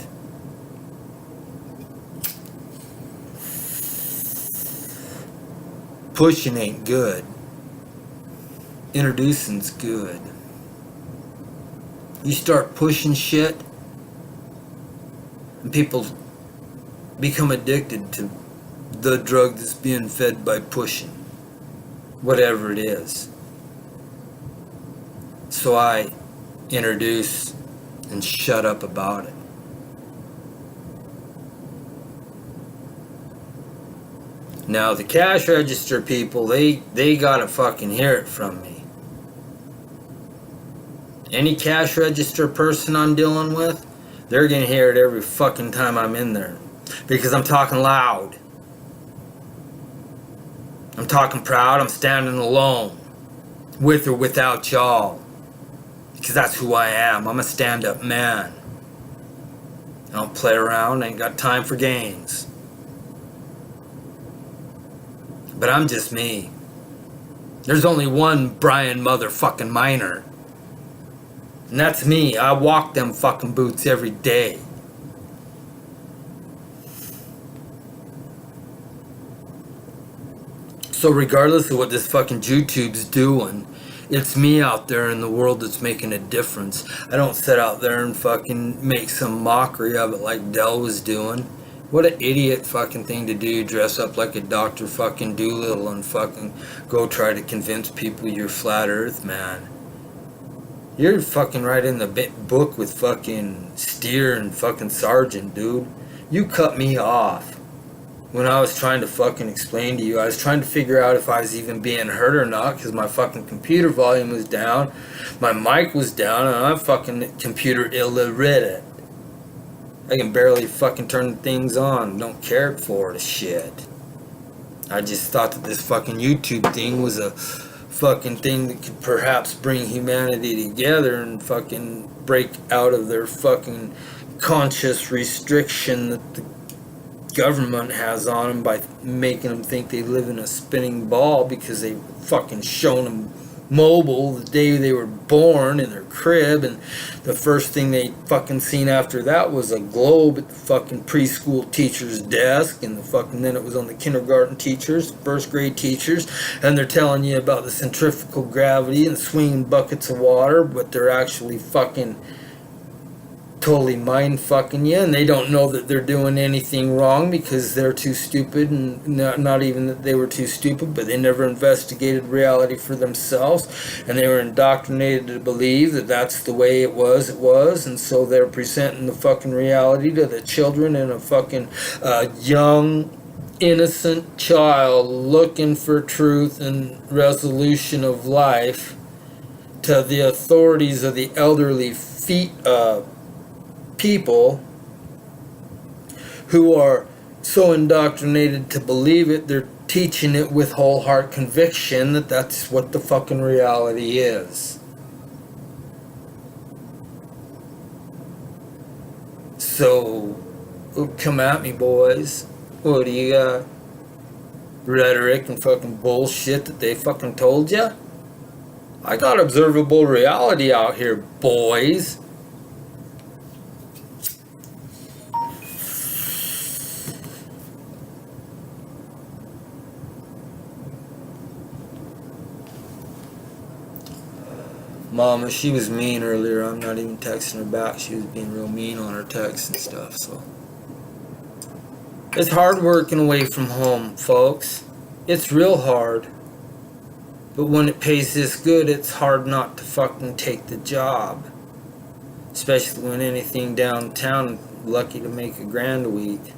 Pushing ain't good. Introducing's good. You start pushing shit, and people become addicted to the drug that's being fed by pushing, whatever it is. So I introduce and shut up about it. Now the cash register people, they gotta fucking hear it from me. Any cash register person I'm dealing with, they're gonna hear it every fucking time I'm in there. Because I'm talking loud. I'm talking proud, I'm standing alone. With or without y'all. Because that's who I am. I'm a stand-up man. I don't play around, I ain't got time for games. But I'm just me. There's only one Brian motherfucking Miner. And that's me. I walk them fucking boots every day. So regardless of what this fucking YouTube's doing, it's me out there in the world that's making a difference. I don't sit out there and fucking make some mockery of it like Dell was doing. What an idiot fucking thing to do, dress up like a Dr. fucking Doolittle and fucking go try to convince people you're flat earth, man. You're fucking right in the book with fucking Steer and fucking Sargent, dude. You cut me off when I was trying to fucking explain to you. I was trying to figure out if I was even being heard or not because my fucking computer volume was down, my mic was down, and I'm fucking computer illiterate. I can barely fucking turn things on. Don't care for the shit. I just thought that this fucking YouTube thing was a fucking thing that could perhaps bring humanity together and fucking break out of their fucking conscious restriction that the government has on them by making them think they live in a spinning ball because they fucking shown them mobile the day they were born in their crib, and the first thing they fucking seen after that was a globe at the fucking preschool teacher's desk, and then it was on the kindergarten teachers, first grade teachers, and they're telling you about the centrifugal gravity and swinging buckets of water, but they're actually fucking totally mind fucking you, and they don't know that they're doing anything wrong because they're too stupid, and not even that they were too stupid, but they never investigated reality for themselves, and they were indoctrinated to believe that that's the way it was, and so they're presenting the fucking reality to the children in a fucking young innocent child looking for truth and resolution of life to the authorities of the elderly people who are so indoctrinated to believe it, they're teaching it with whole heart conviction that that's what the fucking reality is. So, come at me, boys. What do you got? Rhetoric and fucking bullshit that they fucking told ya? I got observable reality out here, boys. Mama, she was mean earlier. I'm not even texting her back. She was being real mean on her texts and stuff, so. It's hard working away from home, folks. It's real hard. But when it pays this good, it's hard not to fucking take the job. Especially when anything downtown, lucky to make $1,000 a week.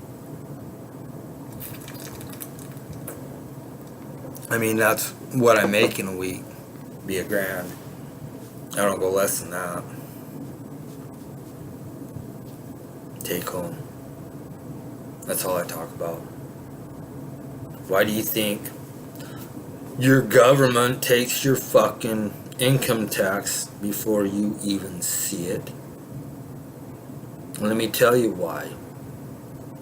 I mean, that's what I make in a week. Be $1,000. I don't go less than that. Take home. That's all I talk about. Why do you think your government takes your fucking income tax before you even see it? Let me tell you why.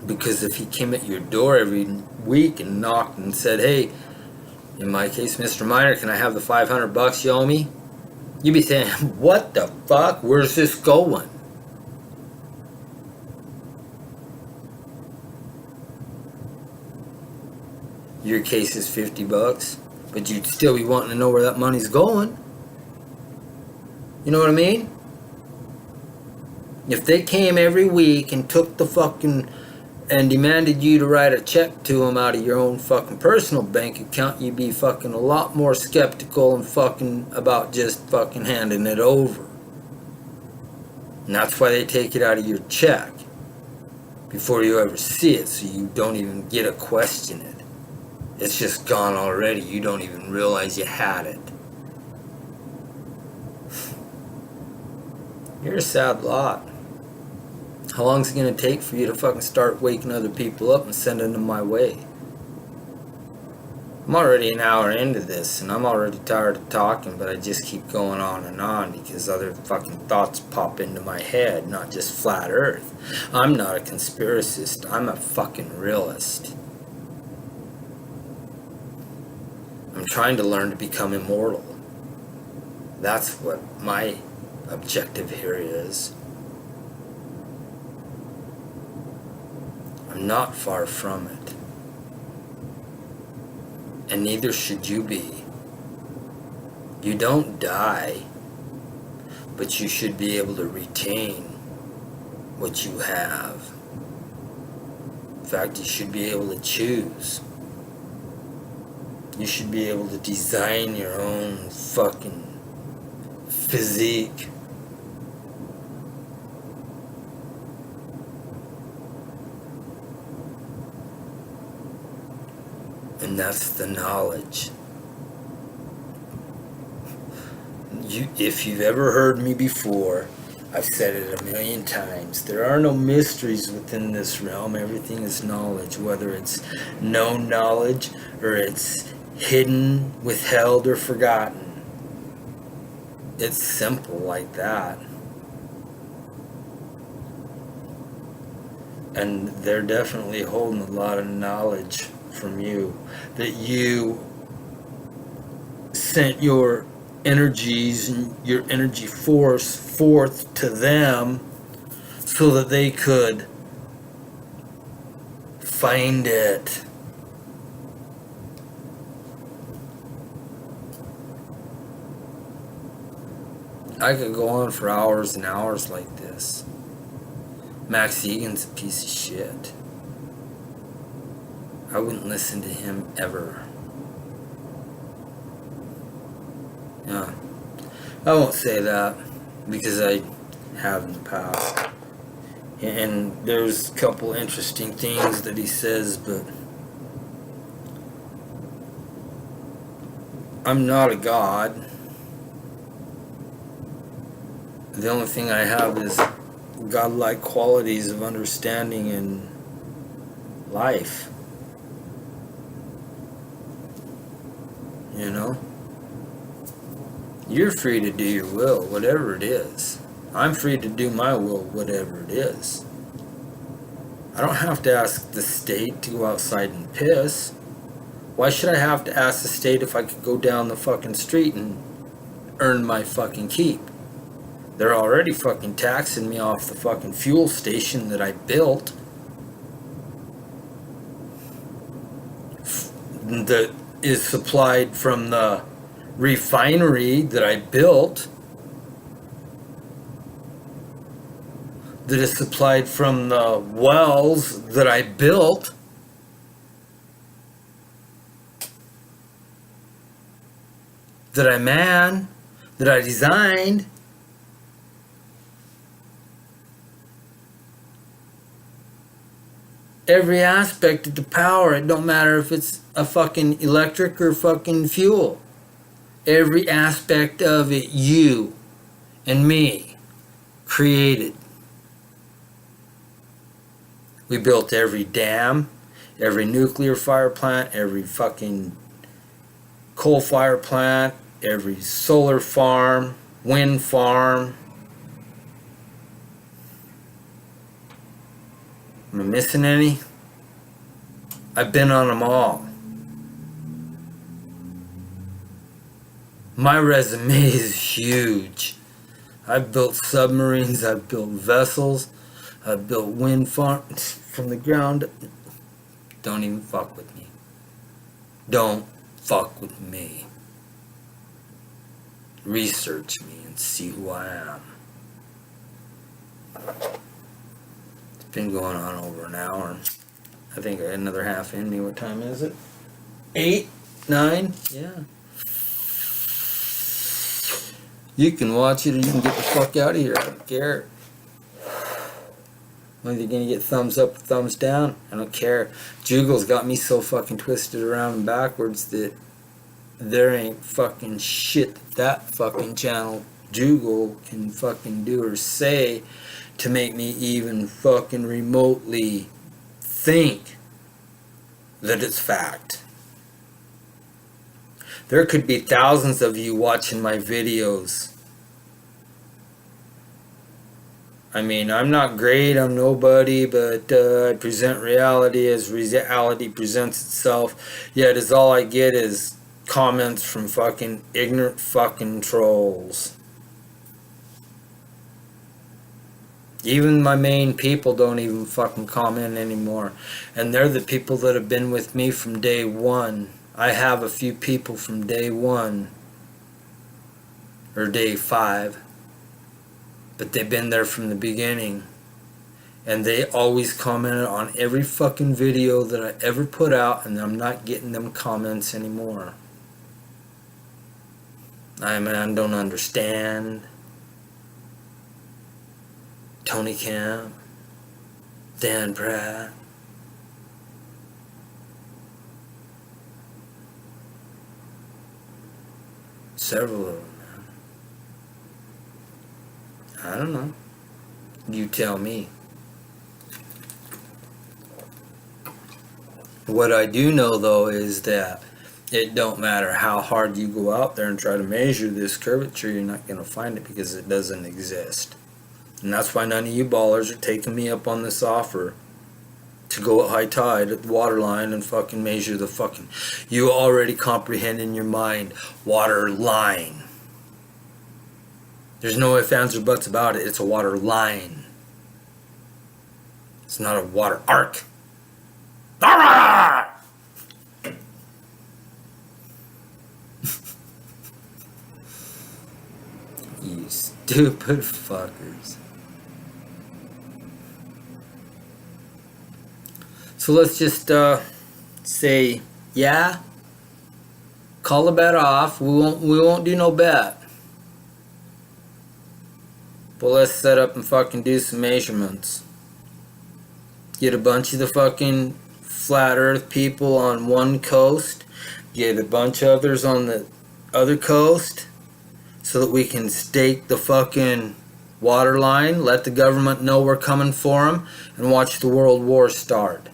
Because if he came at your door every week and knocked and said, hey, in my case, Mr. Miner, can I have the $500 you owe me? You'd be saying, what the fuck? Where's this going? Your case is $50, but you'd still be wanting to know where that money's going. You know what I mean? If they came every week and took the fucking and demanded you to write a check to them out of your own fucking personal bank account, you'd be fucking a lot more skeptical and fucking about just fucking handing it over. And that's why they take it out of your check before you ever see it, so you don't even get to question it. It's just gone already. You don't even realize you had it. You're a sad lot. How long is it going to take for you to fucking start waking other people up and sending them my way? I'm already an hour into this, and I'm already tired of talking, but I just keep going on because other fucking thoughts pop into my head, not just flat earth. I'm not a conspiracist. I'm a fucking realist. I'm trying to learn to become immortal. That's what my objective here is. I'm not far from it. And neither should you be. You don't die, but you should be able to retain what you have. In fact, you should be able to choose. You should be able to design your own fucking physique. And that's the knowledge. If you've ever heard me before, I've said it a million times. There are no mysteries within this realm. Everything is knowledge, whether it's known knowledge or it's hidden, withheld, or forgotten. It's simple like that. And they're definitely holding a lot of knowledge from you, that you sent your energies and your energy force forth to them so that they could find it. I could go on for hours and hours like this. Max Egan's a piece of shit. I wouldn't listen to him ever. Yeah. I won't say that because I have in the past. And there's a couple interesting things that he says, but I'm not a god. The only thing I have is godlike qualities of understanding in life. You know? You're free to do your will, whatever it is. I'm free to do my will, whatever it is. I don't have to ask the state to go outside and piss. Why should I have to ask the state if I could go down the fucking street and earn my fucking keep? They're already fucking taxing me off the fucking fuel station that I built. That is supplied from the refinery that I built. That is supplied from the wells that I built. That I man. That I designed. Every aspect of the power, it don't matter if it's a fucking electric or fucking fuel. Every aspect of it, you and me created. We built every dam, every nuclear fire plant, every fucking coal fire plant, every solar farm, wind farm, Am I missing any? I've been on them all. My resume is huge. I've built submarines, I've built vessels, I've built wind farms from the ground. Don't even fuck with me. Don't fuck with me. Research me and see who I am. It's been going on over an hour. I think I had another half in me. What time is it? 8? 9? Yeah. You can watch it or you can get the fuck out of here. I don't care. Whether you're gonna get thumbs up or thumbs down, I don't care. Juggle's got me so fucking twisted around and backwards that there ain't fucking shit that fucking channel Juggle can fucking do or say to make me even fucking remotely think that it's fact. There could be thousands of you watching my videos. I mean, I'm not great, I'm nobody, but I present reality as reality presents itself. Yet as all I get is comments from fucking ignorant fucking trolls. Even my main people don't even fucking comment anymore. And they're the people that have been with me from day one. I have a few people from day one. Or day 5. But they've been there from the beginning. And they always commented on every fucking video that I ever put out. And I'm not getting them comments anymore. I don't understand. Tony Camp, Dan Pratt. Several of them, man. I don't know. You tell me. What I do know, though, is that it don't matter how hard you go out there and try to measure this curvature, you're not going to find it because it doesn't exist. And that's why none of you ballers are taking me up on this offer to go at high tide at the water line and fucking measure the fucking... You already comprehend in your mind water line. There's no ifs, ands, or buts about it. It's a water line. It's not a water arc. You stupid fuckers. So let's just say, yeah, call the bet off. We won't do no bet. But let's set up and fucking do some measurements. Get a bunch of the fucking flat earth people on one coast. Get a bunch of others on the other coast. So that we can stake the fucking water line. Let the government know we're coming for them. And watch the world war start.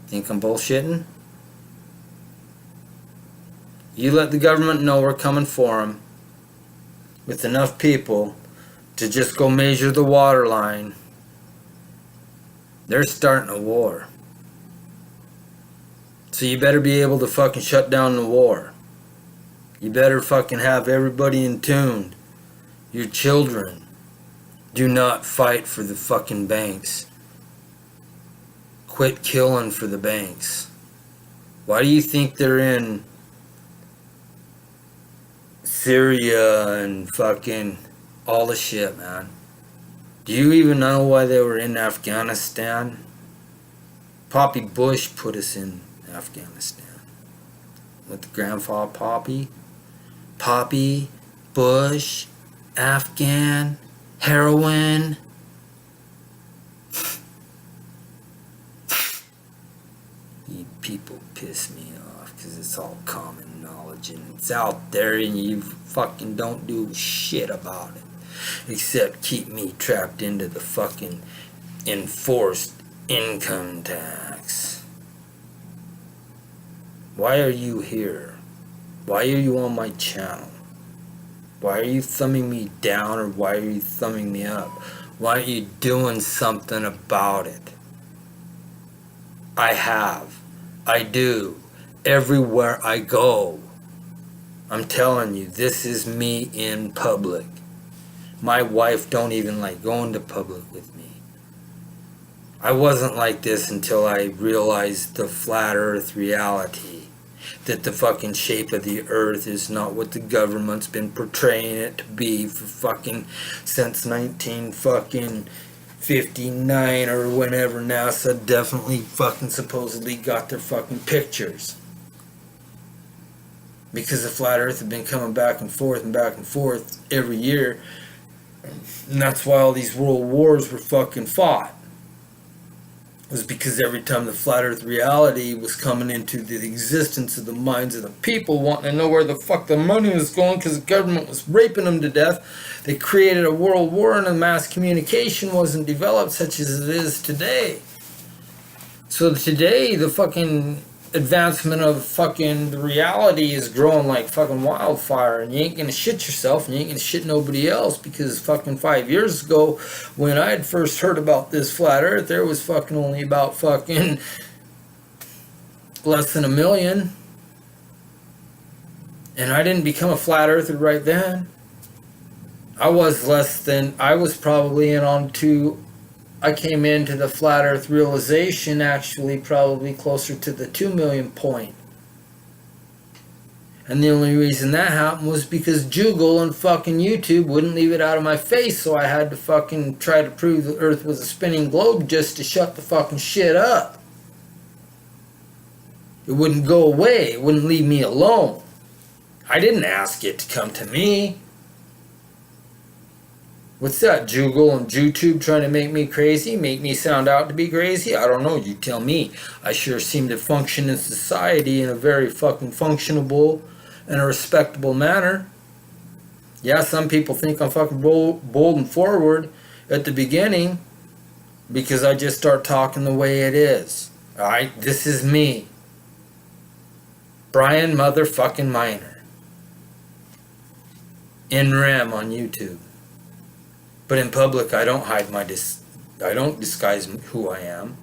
Think I'm bullshitting? You let the government know we're coming for them with enough people to just go measure the water line. They're starting a war. So you better be able to fucking shut down the war. You better fucking have everybody in tune. Your children. Do not fight for the fucking banks. Quit killing for the banks. Why do you think they're in Syria and fucking all the shit, man? Do you even know why they were in Afghanistan? Poppy Bush put us in Afghanistan. With the grandpa Poppy. Poppy, Bush, Afghan, heroin. You people piss me off because it's all common knowledge and it's out there and you fucking don't do shit about it except keep me trapped into the fucking enforced income tax. Why are you here? Why are you on my channel? Why are you thumbing me down, or why are you thumbing me up? Why aren't you doing something about it? I have. I do. Everywhere I go. I'm telling you, this is me in public. My wife don't even like going to public with me. I wasn't like this until I realized the flat earth reality. That the fucking shape of the earth is not what the government's been portraying it to be for fucking since 19 fucking 59 or whenever NASA definitely fucking supposedly got their fucking pictures. Because the flat earth had been coming back and forth every year. And that's why all these world wars were fucking fought. It was because every time the flat earth reality was coming into the existence of the minds of the people wanting to know where the fuck the money was going because the government was raping them to death, they created a world war and the mass communication wasn't developed such as it is today. So today the fucking advancement of fucking the reality is growing like fucking wildfire, and you ain't gonna shit yourself and you ain't gonna shit nobody else, because fucking 5 years ago when I had first heard about this flat earth, there was fucking only about fucking less than 1 million, and I didn't become a flat earther right then. I was probably I came into the flat earth realization actually probably closer to the 2 million point. And the only reason that happened was because Google and fucking YouTube wouldn't leave it out of my face, so I had to fucking try to prove the earth was a spinning globe just to shut the fucking shit up. It wouldn't go away. It wouldn't leave me alone. I didn't ask it to come to me. What's that, Google and YouTube trying to make me crazy? Make me sound out to be crazy? I don't know, you tell me. I sure seem to function in society in a very fucking functionable and a respectable manner. Yeah, some people think I'm fucking bold and forward at the beginning because I just start talking the way it is. Alright, this is me. Brian motherfucking Miner. In REM on YouTube. But in public, I don't hide I don't disguise who I am.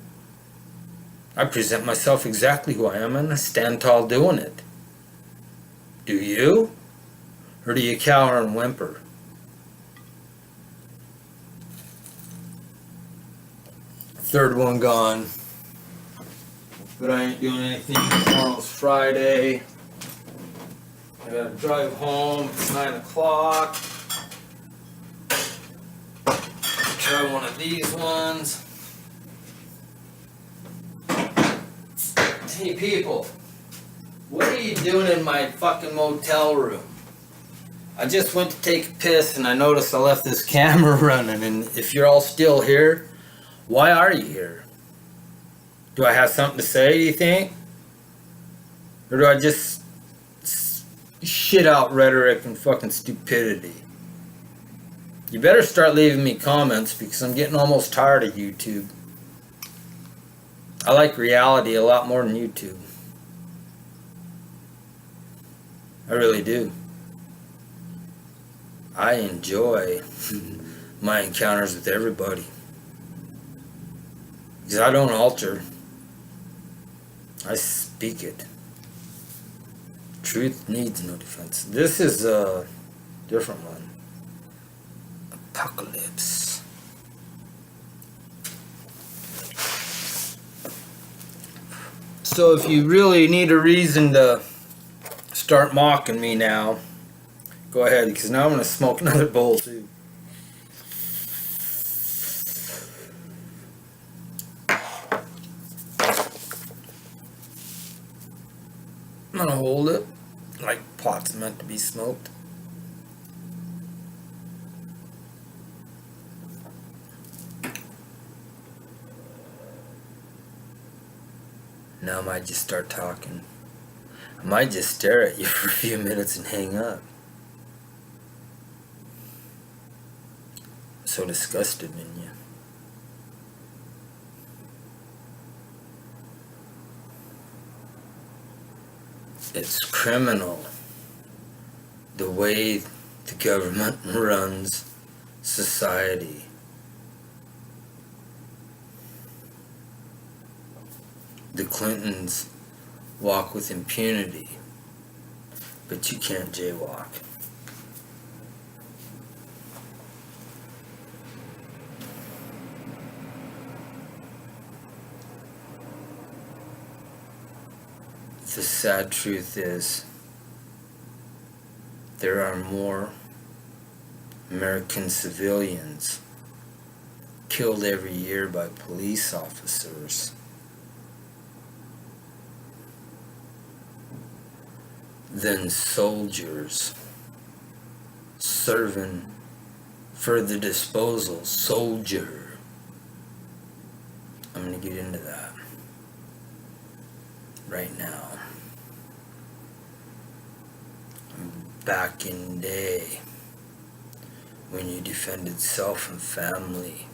I present myself exactly who I am, and I stand tall doing it. Do you? Or do you cower and whimper? Third one gone. But I ain't doing anything. Tomorrow's Friday. I gotta drive home. It's 9 o'clock. Try one of these ones. Hey people, what are you doing in my fucking motel room? I just went to take a piss and I noticed I left this camera running, and if you're all still here, why are you here? Do I have something to say, do you think? Or do I just shit out rhetoric and fucking stupidity? You better start leaving me comments because I'm getting almost tired of YouTube. I like reality a lot more than YouTube. I really do. I enjoy my encounters with everybody. Because I don't alter. I speak it. Truth needs no defense. This is a different one. Apocalypse. So if you really need a reason to start mocking me now, go ahead, because now I'm going to smoke another bowl too. I'm going to hold it like pot's meant to be smoked. Now I might just start talking. I might just stare at you for a few minutes and hang up. I'm so disgusted in you. It's criminal the way The government runs society. The Clintons walk with impunity, but you can't jaywalk. The sad truth is, there are more American civilians killed every year by police officers than soldiers serving for the disposal. Soldier. I'm going to get into that right now. Back in the day, when you defended self and family,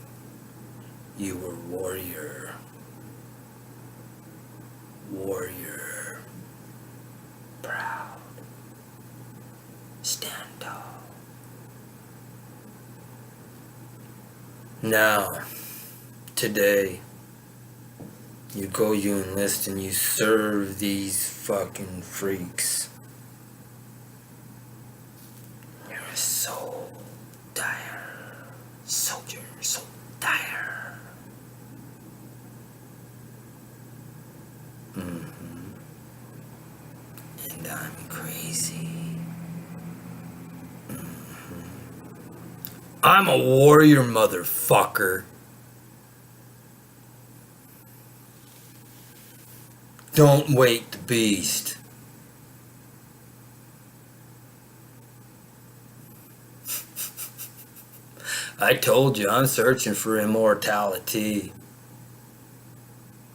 you were warrior. Warrior. Proud. Stand tall. Now, today, you go, you enlist, and you serve these fucking freaks. You're so dire. Soldier, so dire. And I'm crazy. I'm a warrior, motherfucker. Don't wake the beast. I told you, I'm searching for immortality.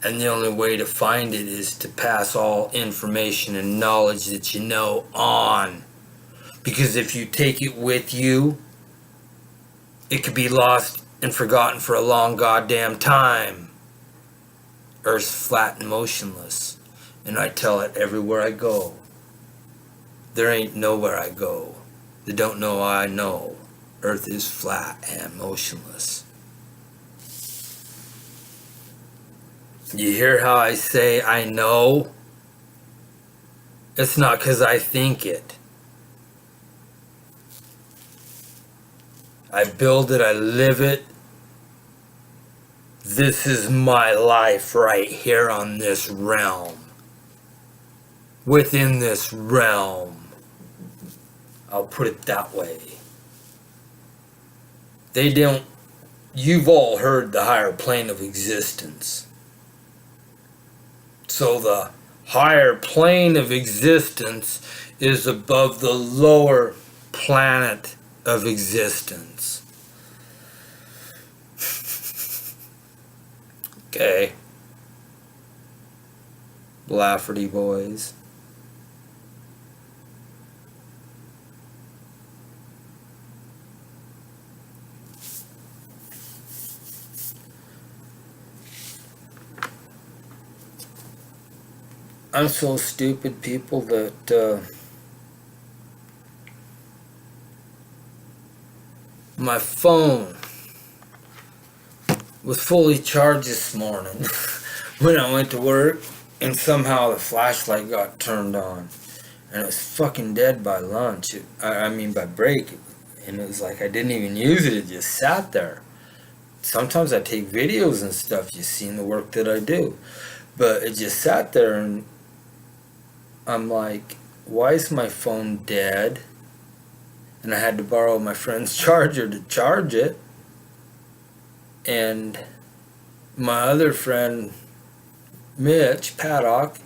And the only way to find it is to pass all information and knowledge that you know on. Because if you take it with you, it could be lost and forgotten for a long goddamn time. Earth's flat and motionless. And I tell it everywhere I go. There ain't nowhere I go that don't know I know. Earth is flat and motionless. You hear how I say I know? It's not 'cause I think it. I build it, I live it. This is my life right here on this realm. Within this realm. I'll put it that way. They don't... You've all heard the higher plane of existence. So the higher plane of existence is above the lower planet of existence. Okay. Lafferty boys. I'm so stupid, people, that my phone was fully charged this morning when I went to work, and somehow the flashlight got turned on, and it was fucking dead by lunch. I mean by break, and it was like I didn't even use it. It just sat there. Sometimes I take videos and stuff. You've seen the work that I do, but it just sat there, and I'm like, why is my phone dead? And I had to borrow my friend's charger to charge it. And my other friend, Mitch Paddock,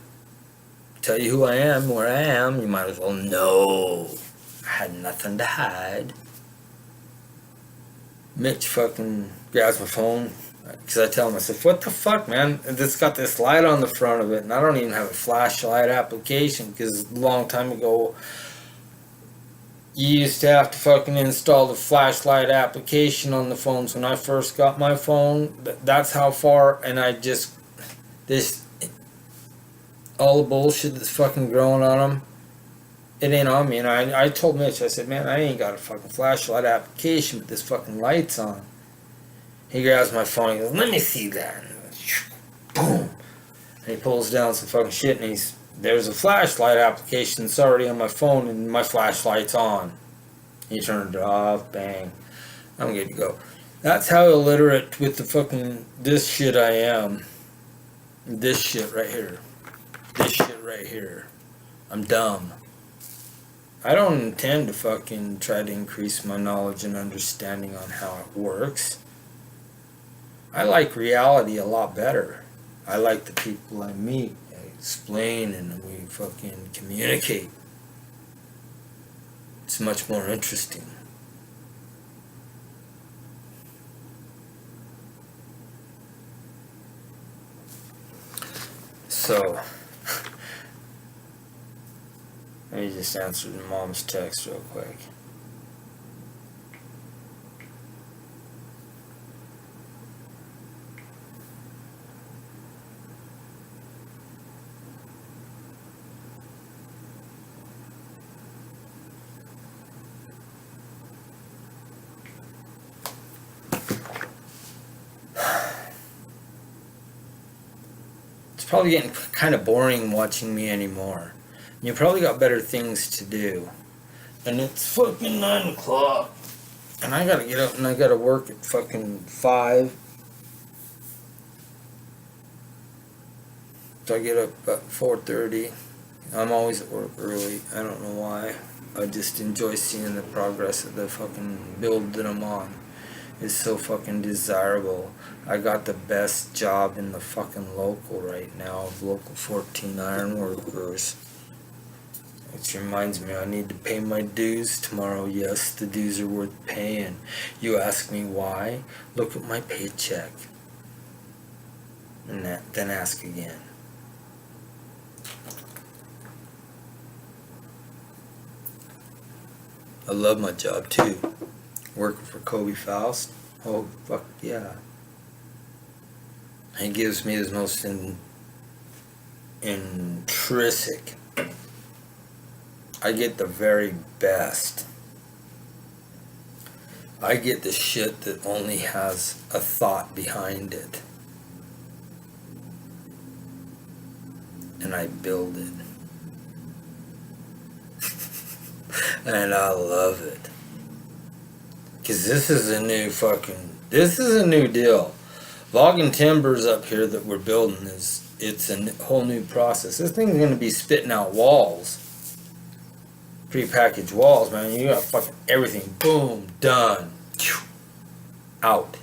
tell you who I am, where I am, you might as well know. I had nothing to hide. Mitch fucking grabs my phone, because I tell him, I said, what the fuck, man? It's got this light on the front of it, and I don't even have a flashlight application, because a long time ago, you used to have to fucking install the flashlight application on the phones. When I first got my phone, that's how far, and I just, all the bullshit that's fucking growing on them, It ain't on me. And I told Mitch, I said, man, I ain't got a fucking flashlight application, but this fucking light's on. He grabs my phone, he goes, let me see that. Boom. And he pulls down some fucking shit, and there's a flashlight application that's already on my phone, and my flashlight's on. He turned it off, bang. I'm good to go. That's how illiterate with the fucking this shit I am. This shit right here. This shit right here. I'm dumb. I don't intend to fucking try to increase my knowledge and understanding on how it works. I like reality a lot better. I like the people I meet. I explain and we fucking communicate. It's much more interesting. So, let me just answer Mom's text real quick. It's probably getting kind of boring watching me anymore. You probably got better things to do. And it's fucking 9 o'clock. And I gotta get up and I gotta work at fucking 5. So I get up at 4:30. I'm always at work early. I don't know why. I just enjoy seeing the progress of the fucking build that I'm on. It's so fucking desirable. I got the best job in the fucking local right now of Local 14 iron workers. Which reminds me, I need to pay my dues tomorrow. Yes, the dues are worth paying. You ask me why? Look at my paycheck. And then ask again. I love my job too. Working for Kobe Faust. Oh, fuck yeah. He gives me his most intrinsic. I get the very best. I get the shit that only has a thought behind it. And I build it. And I love it. Because this is a new deal. Logging timbers up here that we're building it's a whole new process. This thing's going to be spitting out walls. Pre-packaged walls, man. You got fucking everything. Boom. Done. Out.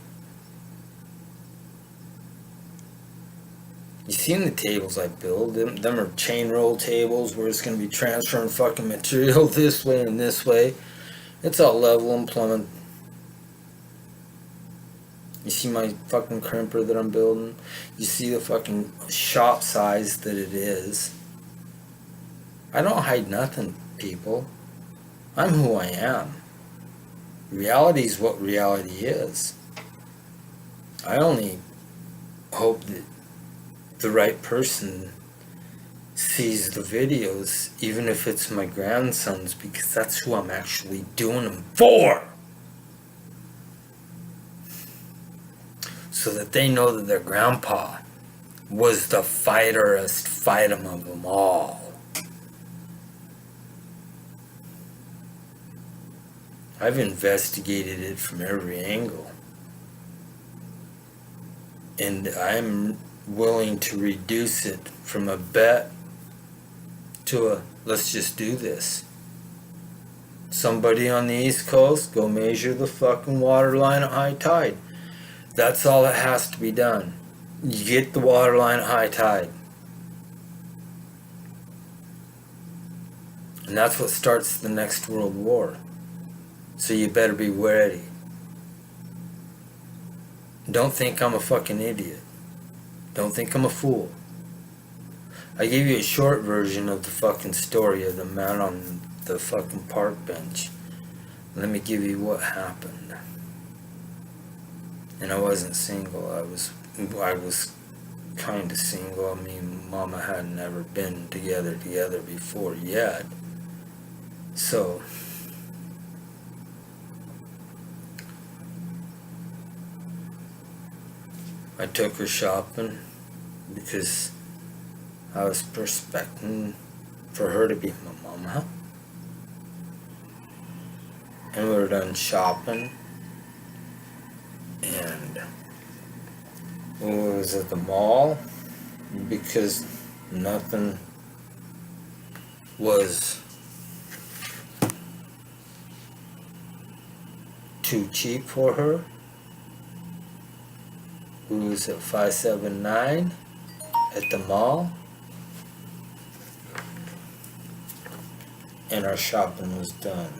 You seen the tables I build? Them are chain roll tables where it's going to be transferring fucking material this way and this way. It's all level and plumbing. You see my fucking crimper that I'm building? You see the fucking shop size that it is? I don't hide nothing, people. I'm who I am. Reality is what reality is. I only hope that the right person sees the videos, even if it's my grandsons, because that's who I'm actually doing them for. So that they know that their grandpa was the fighterest fightem of them all. I've investigated it from every angle. And I'm willing to reduce it from a bet to a let's just do this. Somebody on the East Coast, go measure the fucking water line at high tide. That's all that has to be done. You get the water line at high tide. And that's what starts the next world war. So you better be ready. Don't think I'm a fucking idiot. Don't think I'm a fool. I gave you a short version of the fucking story of the man on the fucking park bench. Let me give you what happened. And I wasn't single. I was kind of single. I mean, Mama hadn't ever been together before yet. So I took her shopping because I was expecting for her to be my mama. And we were done shopping, and we was at the mall because nothing was too cheap for her. We was at 579 at the mall, and our shopping was done.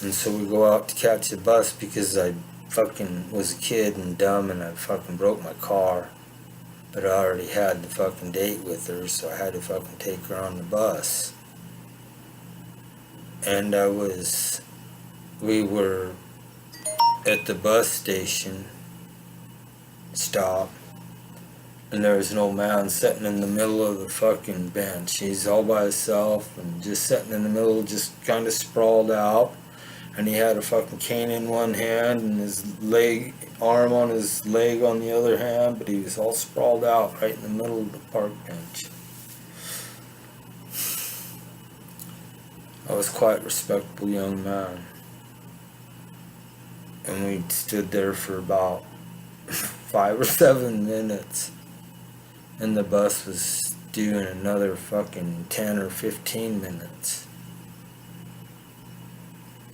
And so we go out to catch the bus because I fucking was a kid and dumb and I fucking broke my car. But I already had the fucking date with her, so I had to fucking take her on the bus. And we were at the bus station stop, and there was an old man sitting in the middle of the fucking bench. He's all by himself and just sitting in the middle, just kind of sprawled out. And he had a fucking cane in one hand and his arm on his leg on the other hand, but he was all sprawled out right in the middle of the park bench. I was quite a respectable young man. And we stood there for about 5 or 7 minutes. And the bus was due in another fucking 10 or 15 minutes.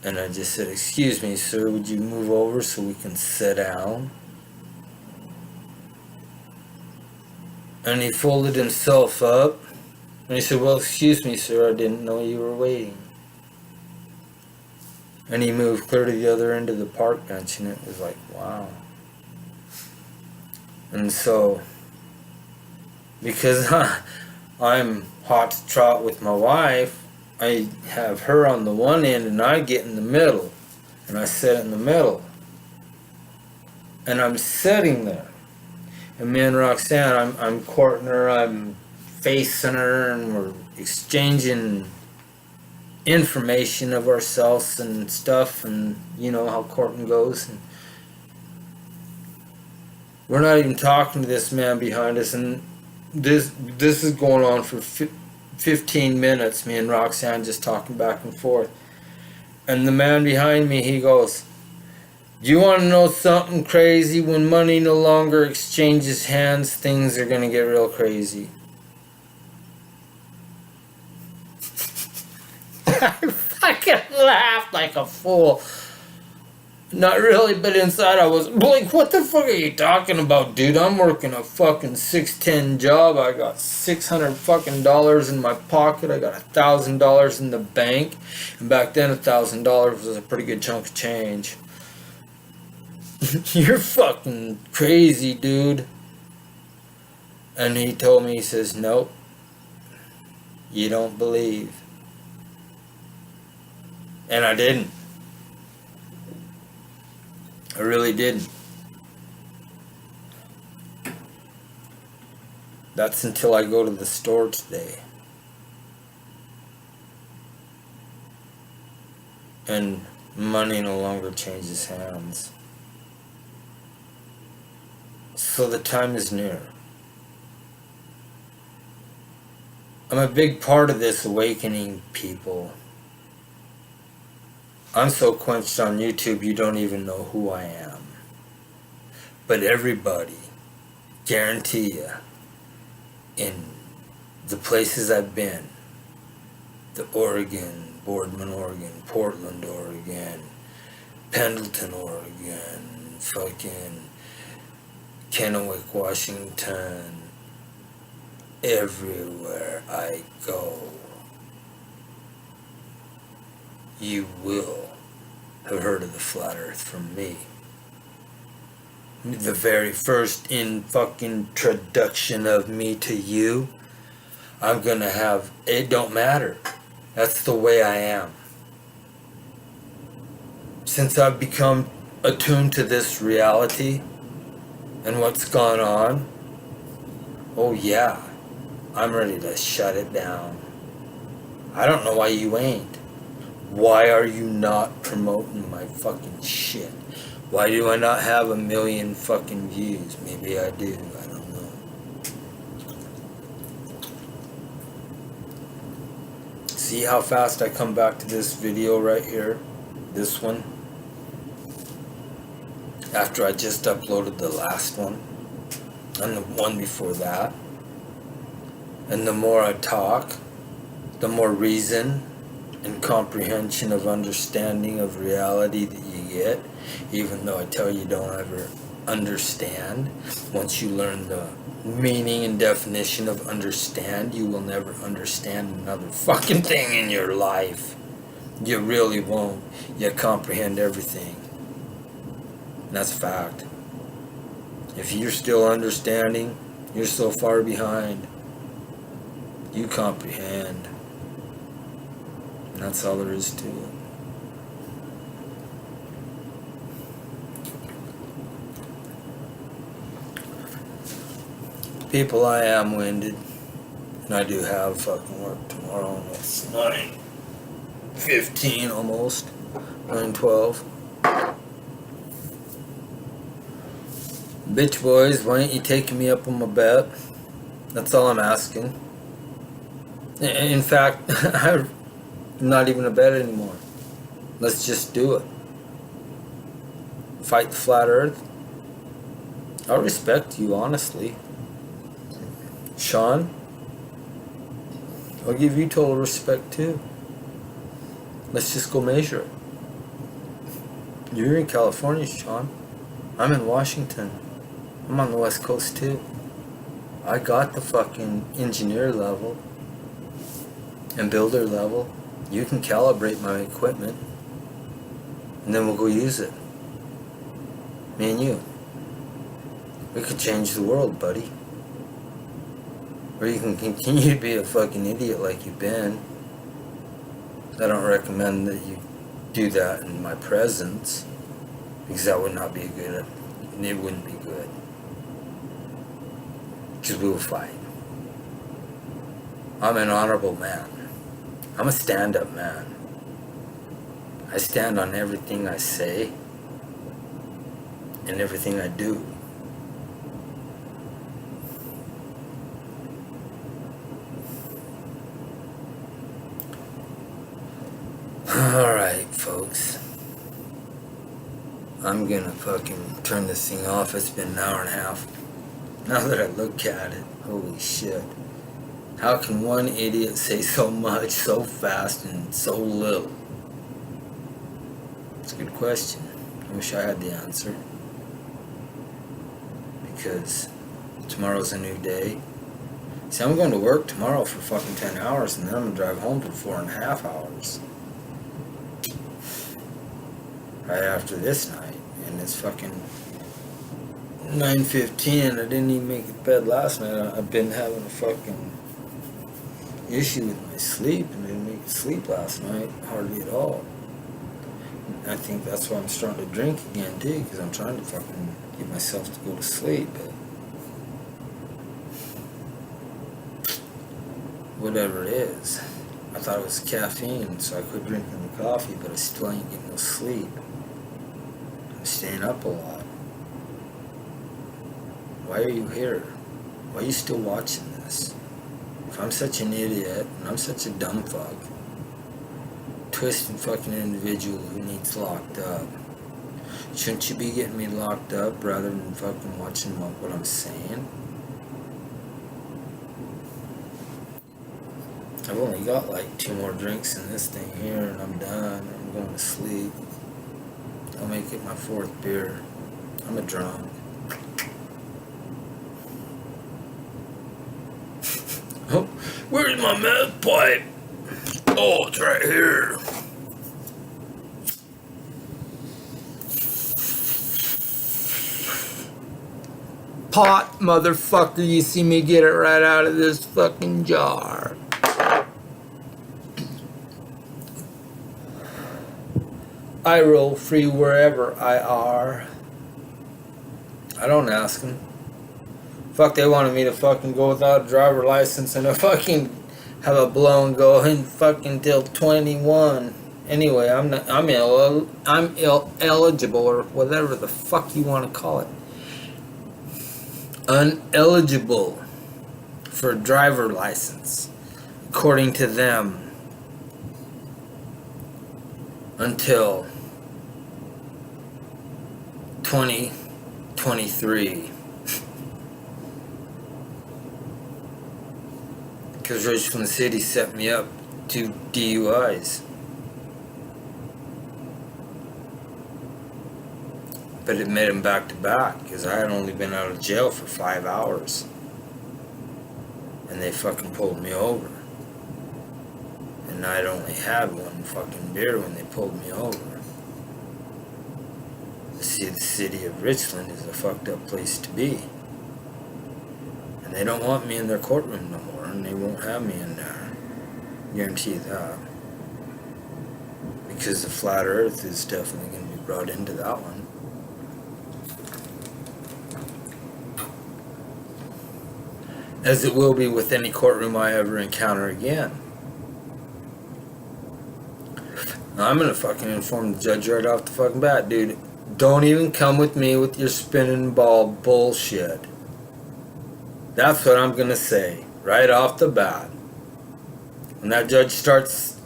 And I just said, "Excuse me, sir, would you move over so we can sit down?" And he folded himself up. And he said, "Well, excuse me, sir, I didn't know you were waiting." And he moved clear to the other end of the park bench, and it was like, wow. And so, because I'm hot to trot with my wife, I have her on the one end and I get in the middle, and I sit in the middle, and I'm sitting there, and me and Roxanne, I'm courting her, I'm facing her, and we're exchanging information of ourselves and stuff, and you know how courting goes, and we're not even talking to this man behind us, and this is going on for 15 minutes, me and Roxanne just talking back and forth. And the man behind me, he goes, "Do you want to know something crazy? When money no longer exchanges hands, things are going to get real crazy." I fucking laughed like a fool. Not really, but inside I was like, "What the fuck are you talking about, dude? I'm working a fucking 610 job. I got $600 fucking dollars in my pocket. I got $1,000 in the bank." And back then, $1,000 was a pretty good chunk of change. "You're fucking crazy, dude." And he told me, he says, "Nope, you don't believe." And I didn't. I really didn't. That's until I go to the store today. And money no longer changes hands. So the time is near. I'm a big part of this awakening, people. I'm so quenched on YouTube you don't even know who I am. But everybody, guarantee you, in the places I've been, the Oregon, Boardman, Oregon, Portland, Oregon, Pendleton, Oregon, fucking Kennewick, Washington, everywhere I go, you will have heard of the flat earth from me. The very first introduction of me to you, I'm gonna have, it don't matter. That's the way I am. Since I've become attuned to this reality, and what's gone on, oh yeah, I'm ready to shut it down. I don't know why you ain't. Why are you not promoting my fucking shit? Why do I not have 1 million fucking views? Maybe I do, I don't know. See how fast I come back to this video right here? This one? After I just uploaded the last one. And the one before that. And the more I talk, the more reason and comprehension of understanding of reality that you get, even though I tell you don't ever understand. Once you learn the meaning and definition of understand, you will never understand another fucking thing in your life. You really won't. You comprehend everything. And that's a fact. If you're still understanding, you're so far behind. You comprehend. And that's all there is to it. People, I am winded. And I do have fucking work tomorrow. And it's 9:15 almost. 9:12. Bitch boys, why ain't you taking me up on my bet? That's all I'm asking. In fact, I'm not even a bet anymore. Let's just do it. Fight the flat earth. I respect you, honestly. Sean, I'll give you total respect too. Let's just go measure it. You're in California, Sean. I'm in Washington. I'm on the West Coast too. I got the fucking engineer level and builder level. You can calibrate my equipment and then we'll go use it. Me and you. We could change the world, buddy. Or you can continue to be a fucking idiot like you've been. I don't recommend that you do that in my presence, because that would not be good. It wouldn't be good. Because we will fight. I'm an honorable man. I'm a stand-up man. I stand on everything I say and everything I do. Alright, folks. I'm gonna fucking turn this thing off. It's been an hour and a half. Now that I look at it, holy shit. How can one idiot say so much, so fast, and so little? It's a good question. I wish I had the answer. Because tomorrow's a new day. See, I'm going to work tomorrow for fucking 10 hours, and then I'm gonna drive home for 4.5 hours. Right after this night. And it's fucking 9:15. I didn't even make it to bed last night. I've been having a fucking issue with my sleep, and I didn't make it sleep last night hardly at all. I think that's why I'm starting to drink again too, because I'm trying to fucking get myself to go to sleep. But whatever it is, I thought it was caffeine, so I quit drinking the coffee, but I still ain't getting no sleep. I'm staying up a lot. Why are you here? Why are you still watching this? If I'm such an idiot, and I'm such a dumb fuck, twisted fucking individual who needs locked up, shouldn't you be getting me locked up rather than fucking watching what I'm saying? I've only got like 2 more drinks in this thing here, and I'm done. I'm going to sleep. I'll make it my 4th beer. I'm a drunk. Oh, where's my meth pipe? Oh, it's right here. Pot, motherfucker, you see me get it right out of this fucking jar. I roll free wherever I are. I don't ask them. Fuck, they wanted me to fucking go without a driver license and a fucking have a blown going fucking till 21. Anyway, I'm eligible or whatever the fuck you want to call it. Uneligible for a driver license, according to them, until 2023. Because Richland City set me up 2 DUIs. But it made them back to back because I had only been out of jail for 5 hours. And they fucking pulled me over. And I'd only had one fucking beer when they pulled me over. See, the city of Richland is a fucked up place to be. And they don't want me in their courtroom no more, and they won't have me in there. Guarantee you that. Because the flat earth is definitely going to be brought into that one. As it will be with any courtroom I ever encounter again. Now, I'm gonna fucking inform the judge right off the fucking bat, dude. Don't even come with me with your spinning ball bullshit. That's what I'm gonna say right off the bat. When that judge starts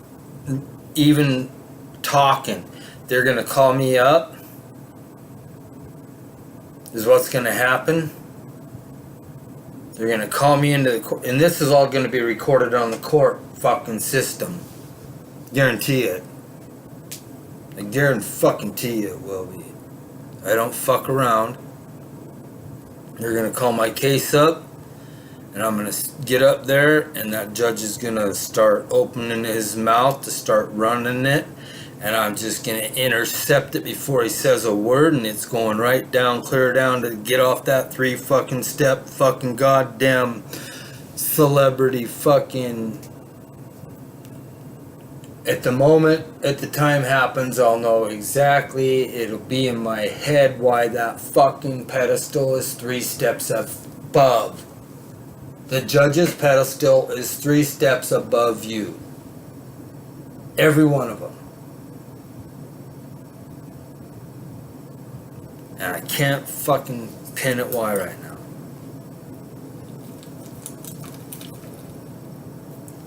even talking, they're gonna call me up. This is what's gonna happen. They're gonna call me into the court, and this is all gonna be recorded on the court fucking system. Guarantee it. I guarantee you it will be. I don't fuck around. They're gonna call my case up, and I'm gonna get up there, and that judge is gonna start opening his mouth to start running it, and I'm just gonna intercept it before he says a word, and it's going right down, clear down to get off that 3 fucking step fucking goddamn celebrity fucking. At the moment, at the time happens, I'll know exactly. It'll be in my head why that fucking pedestal is 3 steps above. The judge's pedestal is 3 steps above you. Every one of them. And I can't fucking pin it why right now.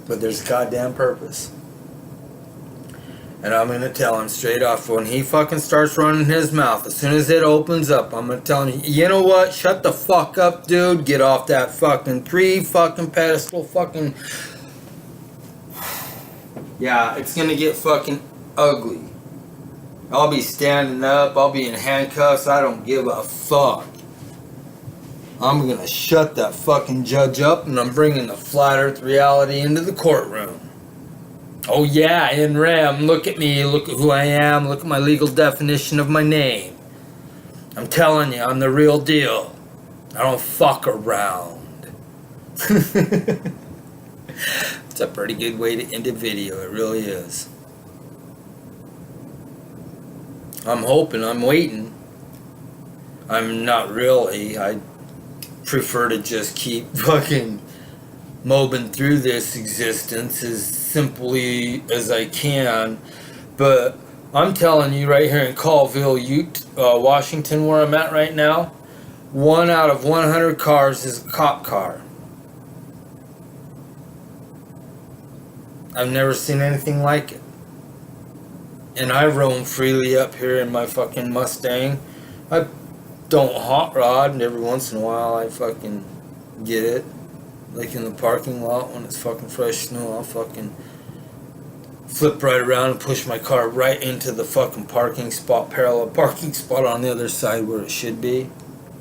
But there's a goddamn purpose. And I'm going to tell him straight off when he fucking starts running his mouth. As soon as it opens up, I'm going to tell him, you know what? Shut the fuck up, dude. Get off that fucking 3 fucking pedestal fucking. Yeah, it's going to get fucking ugly. I'll be standing up. I'll be in handcuffs. I don't give a fuck. I'm going to shut that fucking judge up, and I'm bringing the flat earth reality into the courtroom. Oh yeah, NRAM, look at me, look at who I am, look at my legal definition of my name. I'm telling you, I'm the real deal. I don't fuck around. It's a pretty good way to end a video, it really is. I'm hoping, I'm waiting. I'm not really, I prefer to just keep fucking mobbing through this existence as simply as I can, but I'm telling you right here in Colville, Washington, where I'm at right now, 1 out of 100 cars is a cop car. I've never seen anything like it. And I roam freely up here in my fucking Mustang. I don't hot rod, and every once in a while I fucking get it. Like in the parking lot when it's fucking fresh snow, I'll fucking flip right around and push my car right into the fucking parking spot, parallel parking spot on the other side where it should be.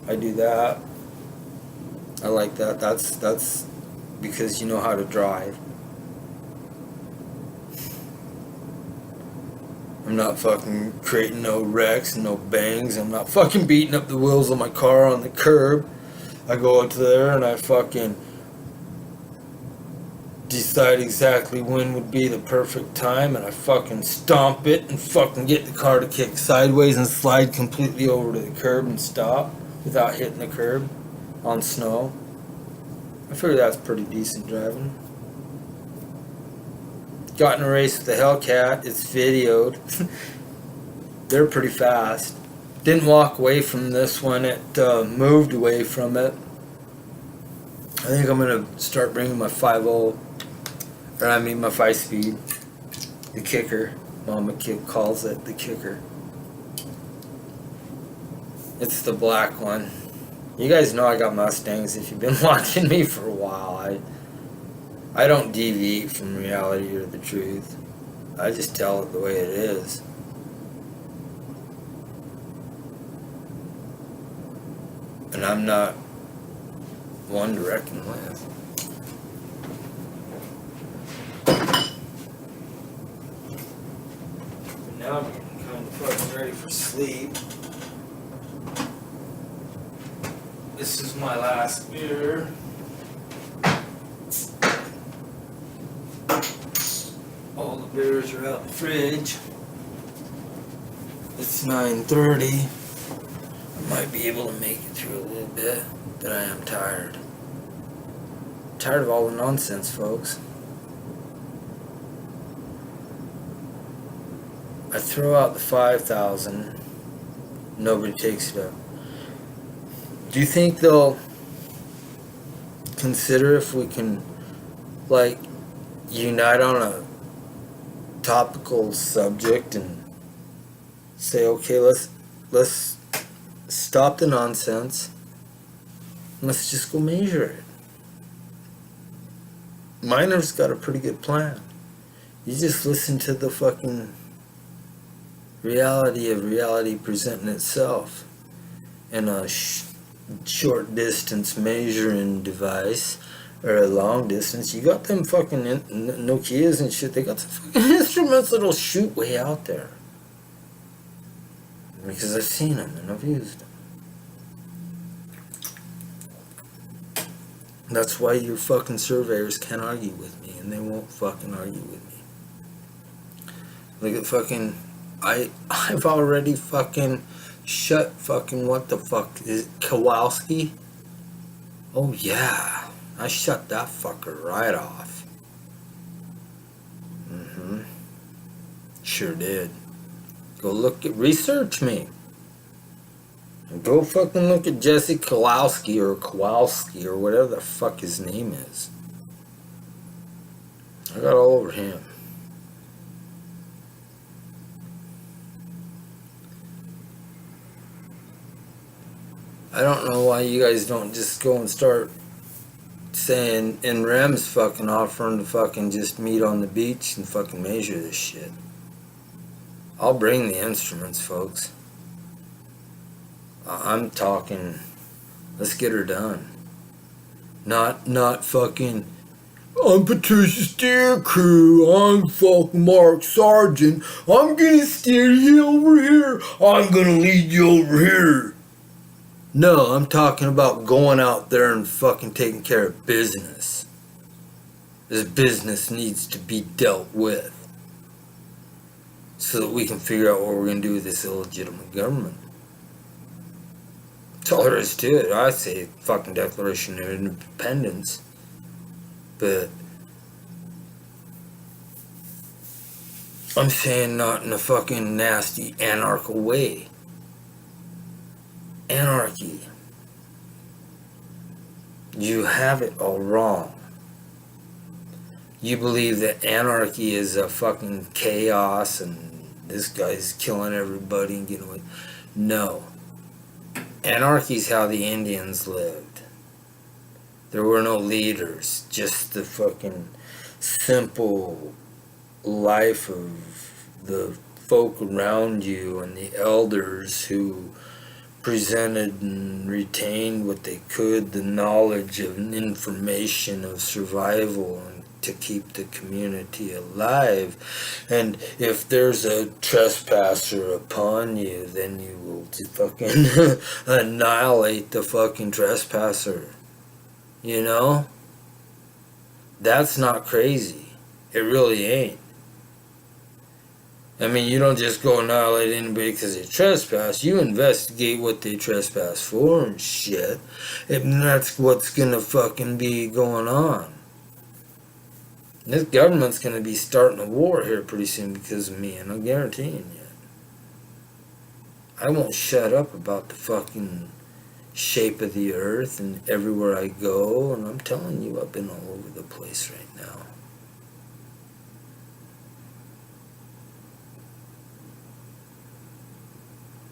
I do that. I like that. That's because you know how to drive. I'm not fucking creating no wrecks, no bangs. I'm not fucking beating up the wheels of my car on the curb. I go out there and I fucking decide exactly when would be the perfect time, and I fucking stomp it and fucking get the car to kick sideways and slide completely over to the curb and stop. without hitting the curb on snow. I figure that's pretty decent driving. Got in a race with the Hellcat. It's videoed. They're pretty fast. Didn't walk away from this one. It moved away from it. I think I'm going to start bringing my 5.0, or I mean my 5-speed. The kicker. Mama Kid calls it the kicker. It's the black one. You guys know I got Mustangs if you've been watching me for a while. I don't deviate from reality or the truth. I just tell it the way it is. And I'm not one to reckon with. But now I'm getting kind of fucking ready for sleep. This is my last beer. All the beers are out in the fridge. It's 9:30. I might be able to make it through a little bit, but I am tired. Tired of all the nonsense, folks. I throw out the 5,000. Nobody takes it up. Do you think they'll consider if we can, like, unite on a topical subject and say, okay, let's stop the nonsense. Let's just go measure it. Miner's got a pretty good plan. You just listen to the fucking reality of reality presenting itself in a short distance measuring device or a long distance. You got them fucking Nokias and shit. They got some fucking instruments that'll shoot way out there. Because I've seen them and I've used them. That's why your fucking surveyors can't argue with me, and they won't fucking argue with me. Look at fucking, I've already fucking shut fucking, what the fuck, is it Kowalski? Oh yeah, I shut that fucker right off. Sure did. Go research me. Go fucking look at Jesse Kowalski or whatever the fuck his name is. I got all over him. I don't know why you guys don't just go and start saying NREM's fucking offering to fucking just meet on the beach and fucking measure this shit. I'll bring the instruments, folks. I'm talking, let's get her done. Not fucking, I'm Patricia Steer Crew, I'm fucking Mark Sargent, I'm gonna steer you over here, I'm gonna lead you over here. No, I'm talking about going out there and fucking taking care of business. This business needs to be dealt with so that we can figure out what we're gonna do with this illegitimate government. That's all there is to it. I say fucking Declaration of Independence. But I'm saying not in a fucking nasty anarchical way. Anarchy. You have it all wrong. You believe that anarchy is a fucking chaos and this guy's killing everybody and getting away. No. Anarchy is how the Indians lived. There were no leaders, just the fucking simple life of the folk around you and the elders who presented and retained what they could, the knowledge and information of survival and to keep the community alive. And if there's a trespasser upon you, then you will fucking annihilate the fucking trespasser. You know? That's not crazy. It really ain't. I mean, you don't just go annihilate anybody because they trespass. You investigate what they trespass for and shit. And that's what's gonna fucking be going on. This government's gonna be starting a war here pretty soon because of me, and I'm guaranteeing you. I won't shut up about the fucking shape of the earth and everywhere I go, and I'm telling you, I've been all over the place right now.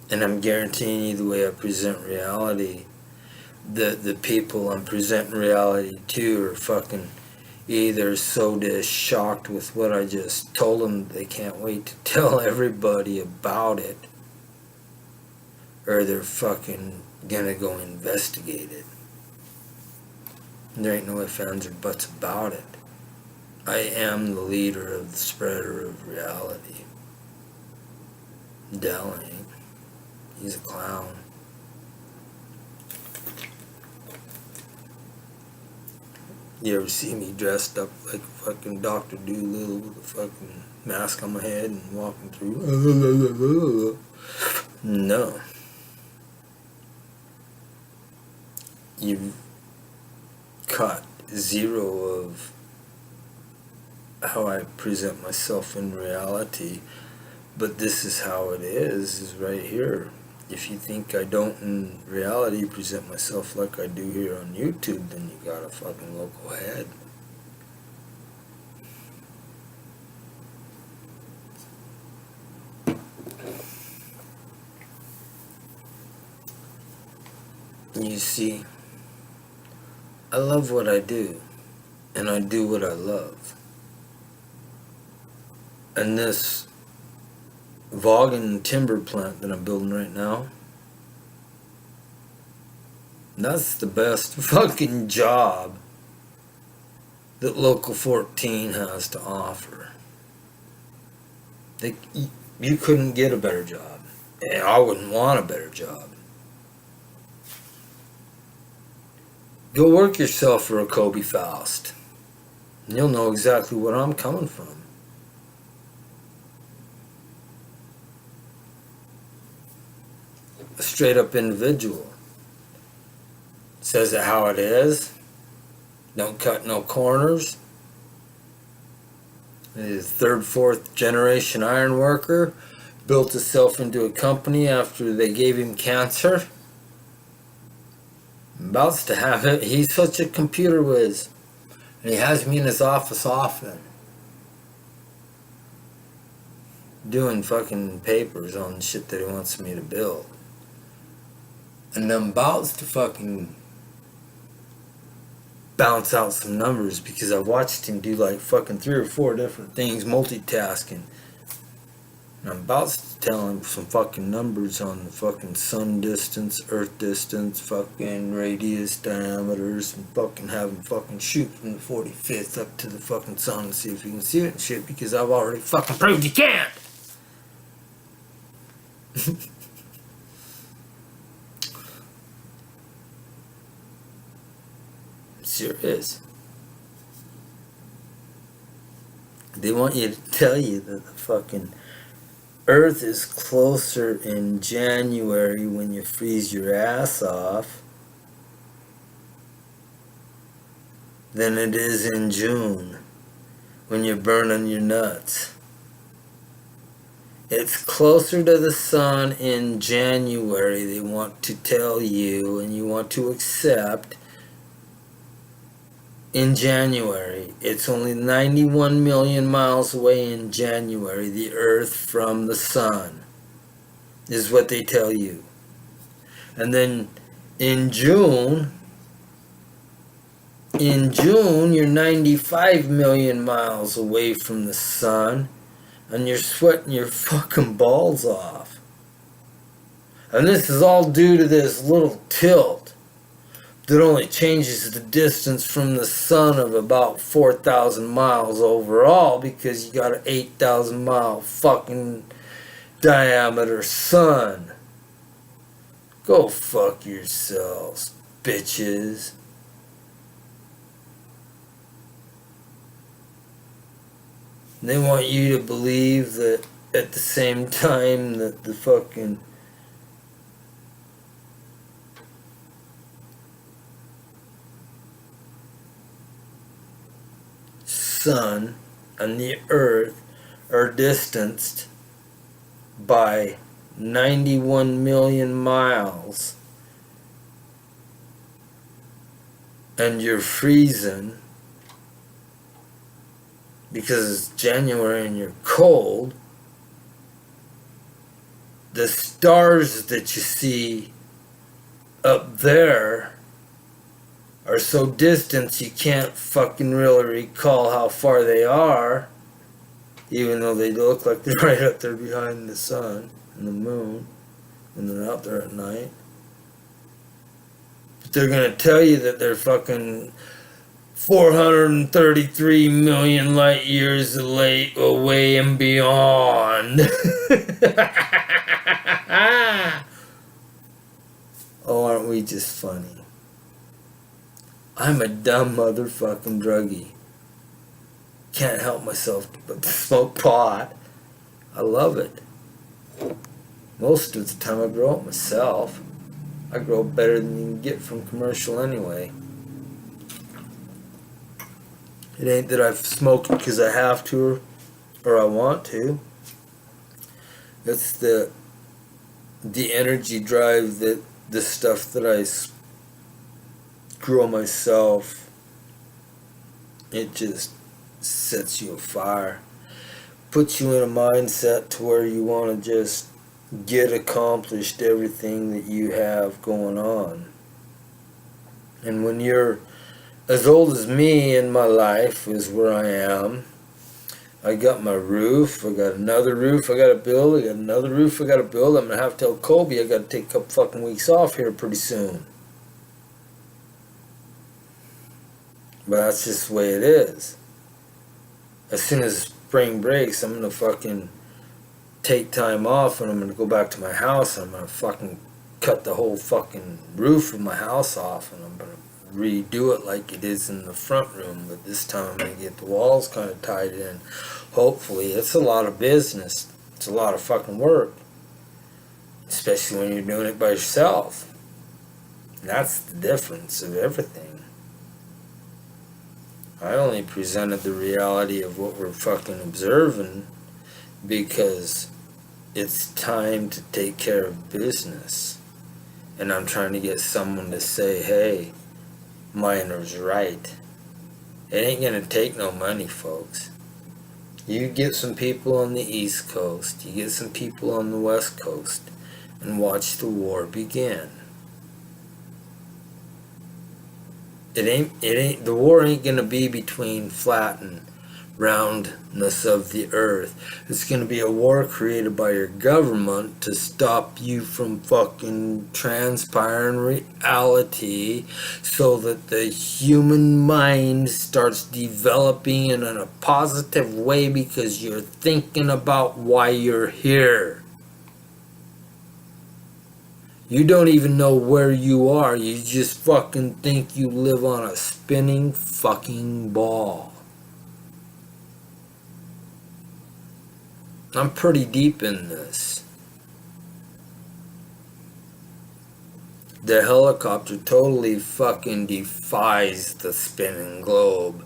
And I'm guaranteeing you the way I present reality, the people I'm presenting reality to are fucking either so shocked with what I just told them they can't wait to tell everybody about it, or they're fucking gonna go investigate it. There ain't no ifs, ands, or buts about it. I am the leader of the spreader of reality. Dell ain't. He's a clown. You ever see me dressed up like fucking Dr. Doolittle with a fucking mask on my head and walking through? No. You've caught zero of how I present myself in reality, but this is how it is right here. If you think I don't in reality present myself like I do here on YouTube, then you got a fucking local head. You see, I love what I do, and I do what I love. And this Vaughan timber plant that I'm building right now, that's the best fucking job that Local 14 has to offer. You couldn't get a better job. And I wouldn't want a better job. Go work yourself for a Kobe Faust. And you'll know exactly what I'm coming from. A straight up individual. Says it how it is. Don't cut no corners. He's third, fourth generation iron worker. Built himself into a company after they gave him cancer. About to have it. He's such a computer whiz. And he has me in his office often. Doing fucking papers on shit that he wants me to build. And I'm about to fucking bounce out some numbers because I watched him do like fucking 3 or 4 different things, multitasking. And I'm about to tell him some fucking numbers on the fucking sun distance, earth distance, fucking radius, diameters, and fucking have him fucking shoot from the 45th up to the fucking sun and see if he can see it and shit because I've already fucking proved you can't! Serious. They want you to tell you that the fucking Earth is closer in January when you freeze your ass off than it is in June when you're burning your nuts. It's closer to the sun in January, they want to tell you, and you want to accept. In January, it's only 91 million miles away in January, the Earth from the sun, is what they tell you. And then in June, you're 95 million miles away from the sun, and you're sweating your fucking balls off. And this is all due to this little tilt that only changes the distance from the sun of about 4,000 miles overall because you got an 8,000 mile fucking diameter sun. Go fuck yourselves, bitches. They want you to believe that at the same time that the fucking sun and the earth are distanced by 91 million miles, and you're freezing because it's January and you're cold, the stars that you see up there are so distant you can't fucking really recall how far they are, even though they look like they're right up there behind the sun and the moon when they're out there at night. But they're gonna tell you that they're fucking 433 million light years away and beyond. Oh, aren't we just funny? I'm a dumb motherfucking druggie. Can't help myself but to smoke pot. I love it. Most of the time I grow it myself. I grow better than you can get from commercial anyway. It ain't that I've smoked because I have to or I want to. It's the energy drive that the stuff that I grow myself, it just sets you afire. Puts you in a mindset to where you want to just get accomplished everything that you have going on. And when you're as old as me in my life is where I am, I got my roof, I got another roof I gotta build, I got another roof I gotta build. I'm gonna have to tell Kobe I gotta take a couple fucking weeks off here pretty soon. But that's just the way it is. As soon as spring breaks, I'm gonna fucking take time off and I'm gonna go back to my house and I'm gonna fucking cut the whole fucking roof of my house off and I'm gonna redo it like it is in the front room. But this time I'm gonna get the walls kind of tied in. Hopefully. It's a lot of business. It's a lot of fucking work. Especially when you're doing it by yourself. And that's the difference of everything. I only presented the reality of what we're fucking observing because it's time to take care of business. And I'm trying to get someone to say, hey, Miner's right. It ain't gonna take no money, folks. You get some people on the East Coast, you get some people on the West Coast, and watch the war begin. The war ain't gonna be between flat and roundness of the earth. It's gonna be a war created by your government to stop you from fucking transpiring reality so that the human mind starts developing in a positive way because you're thinking about why you're here. You don't even know where you are. You just fucking think you live on a spinning fucking ball. I'm pretty deep in this. The helicopter totally fucking defies the spinning globe.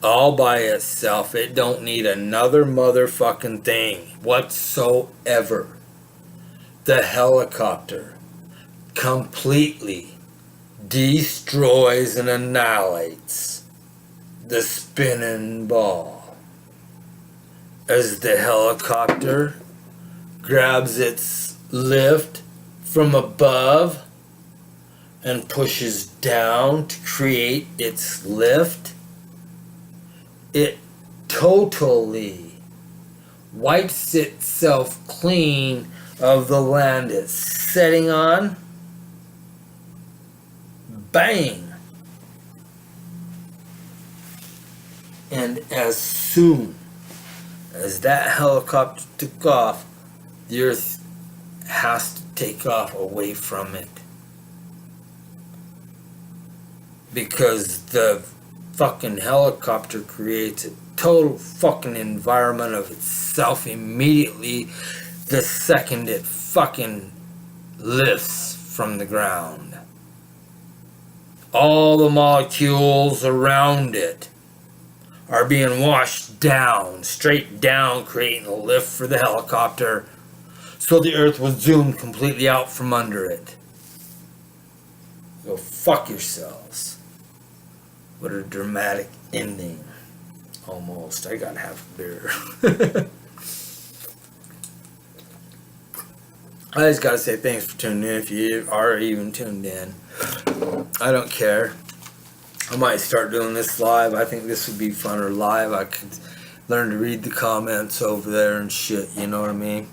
All by itself. It don't need another motherfucking thing whatsoever. The helicopter completely destroys and annihilates the spinning ball. As the helicopter grabs its lift from above and pushes down to create its lift, it totally wipes itself clean of the land it's setting on. Bang! And as soon as that helicopter took off, the earth has to take off away from it. Because the fucking helicopter creates a total fucking environment of itself immediately the second it fucking lifts from the ground. All the molecules around it are being washed down, straight down, creating a lift for the helicopter, so the earth will zoom completely out from under it. Go fuck yourselves. What a dramatic ending. Almost. I gotta have a beer. I just gotta say thanks for tuning in if you are even tuned in. I don't care. I might start doing this live. I think this would be funner live. I could learn to read the comments over there and shit, you know what I mean?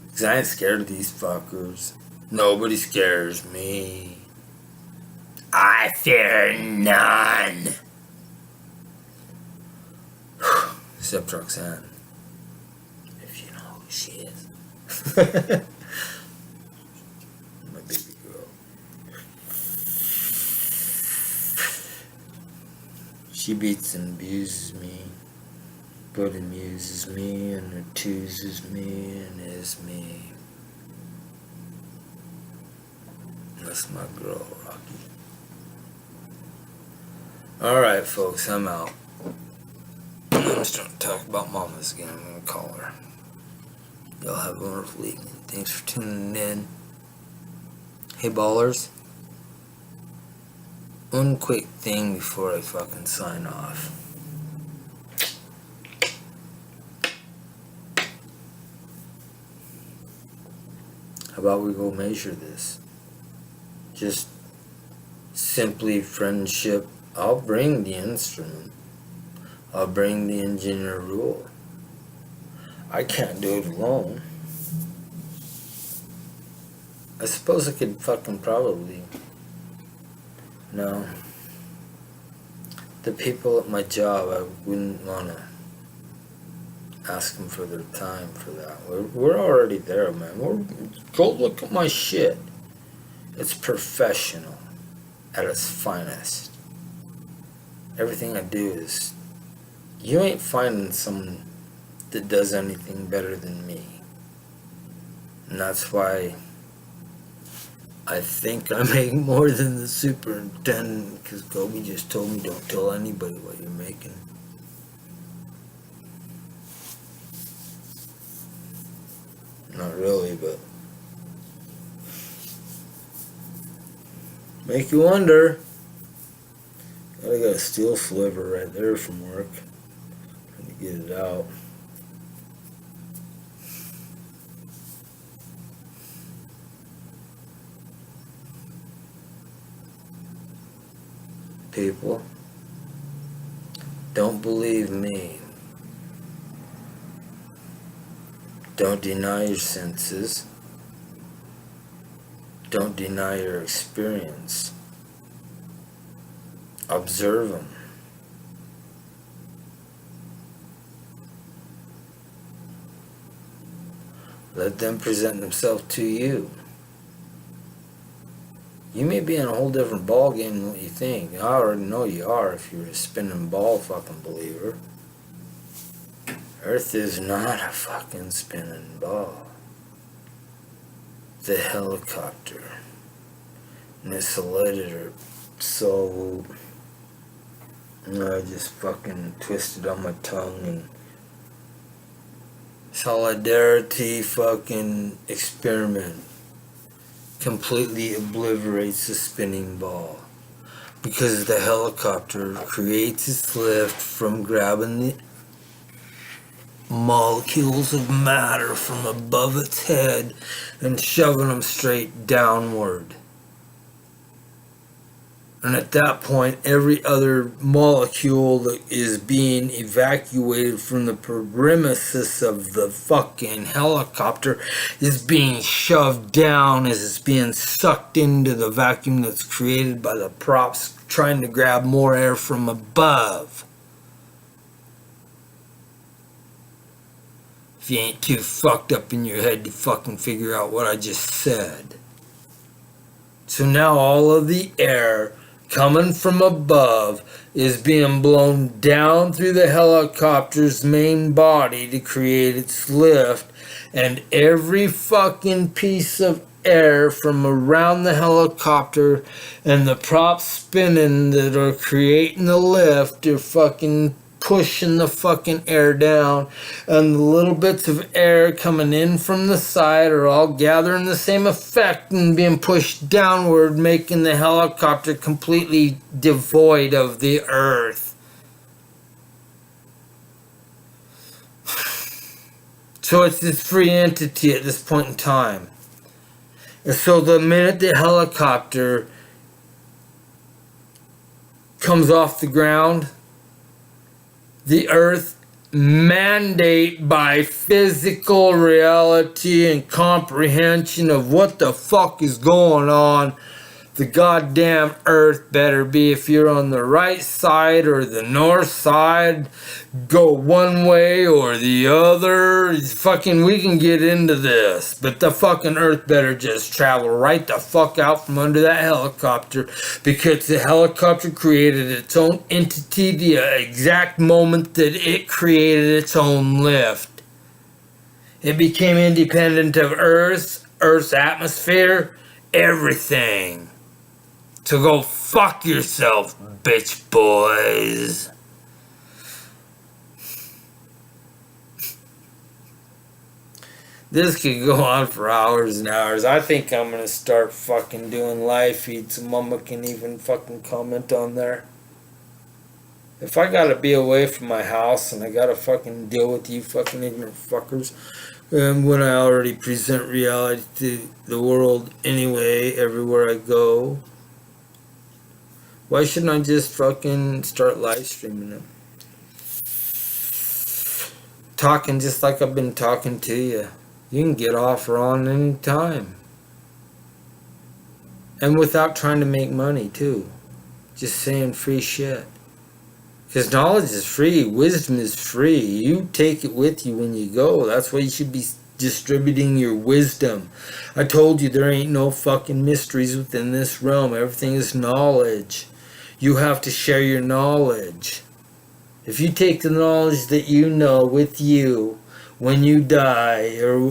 Because I ain't scared of these fuckers. Nobody scares me. I fear none. Except Roxanne. If you know who she is. My baby girl. She beats and abuses me, but amuses me and accuses me and is me. That's my girl, Rocky. Alright, folks, I'm out. I'm starting to talk about mamas again. I'm going to call her. Y'all have a wonderful evening. Thanks for tuning in. Hey, ballers. One quick thing before I fucking sign off. How about we go measure this? Just simply friendship. I'll bring the instrument. I'll bring the engineer rule. I can't do it alone. I suppose I could fucking probably. No. The people at my job, I wouldn't want to ask them for their time for that. We're already there, man. Go look at my shit. It's professional at its finest. Everything I do is... You ain't finding someone that does anything better than me. And that's why I think I make more than the superintendent, because Kobe just told me don't tell anybody what you're making. Not really, but make you wonder. I got a steel sliver right there from work. Trying to get it out. People, don't believe me. Don't deny your senses. Don't deny your experience. Observe them. Let them present themselves to you. You may be in a whole different ball game than what you think. I already know you are if you're a spinning ball fucking believer. Earth is not a fucking spinning ball. The helicopter. And it's her so... I just fucking twisted on my tongue and... Solidarity fucking experiment completely obliterates the spinning ball. Because the helicopter creates its lift from grabbing the molecules of matter from above its head and shoving them straight downward. And at that point, every other molecule that is being evacuated from the premises of the fucking helicopter is being shoved down as it's being sucked into the vacuum that's created by the props trying to grab more air from above. If you ain't too fucked up in your head to fucking figure out what I just said. So now all of the air coming from above is being blown down through the helicopter's main body to create its lift, and every fucking piece of air from around the helicopter and the props spinning that are creating the lift are fucking pushing the fucking air down, and the little bits of air coming in from the side are all gathering the same effect and being pushed downward, making the helicopter completely devoid of the earth. So it's this free entity at this point in time. And so the minute the helicopter comes off the ground, the earth mandate by physical reality and comprehension of what the fuck is going on, the goddamn earth better be, if you're on the right side or the north side, go one way or the other. Fucking, we can get into this, but the fucking earth better just travel right the fuck out from under that helicopter, because the helicopter created its own entity the exact moment that it created its own lift. It became independent of Earth's atmosphere, everything. So go fuck yourself, bitch boys. This could go on for hours and hours. I think I'm gonna start fucking doing live feeds so Mama can even fucking comment on there. If I gotta be away from my house and I gotta fucking deal with you fucking ignorant fuckers, when I already present reality to the world anyway, everywhere I go, why shouldn't I just fucking start live streaming them? Talking just like I've been talking to you. You can get off or on any time. And without trying to make money too. Just saying free shit. Because knowledge is free. Wisdom is free. You take it with you when you go. That's why you should be distributing your wisdom. I told you there ain't no fucking mysteries within this realm. Everything is knowledge. You have to share your knowledge. If you take the knowledge that you know with you when you die, or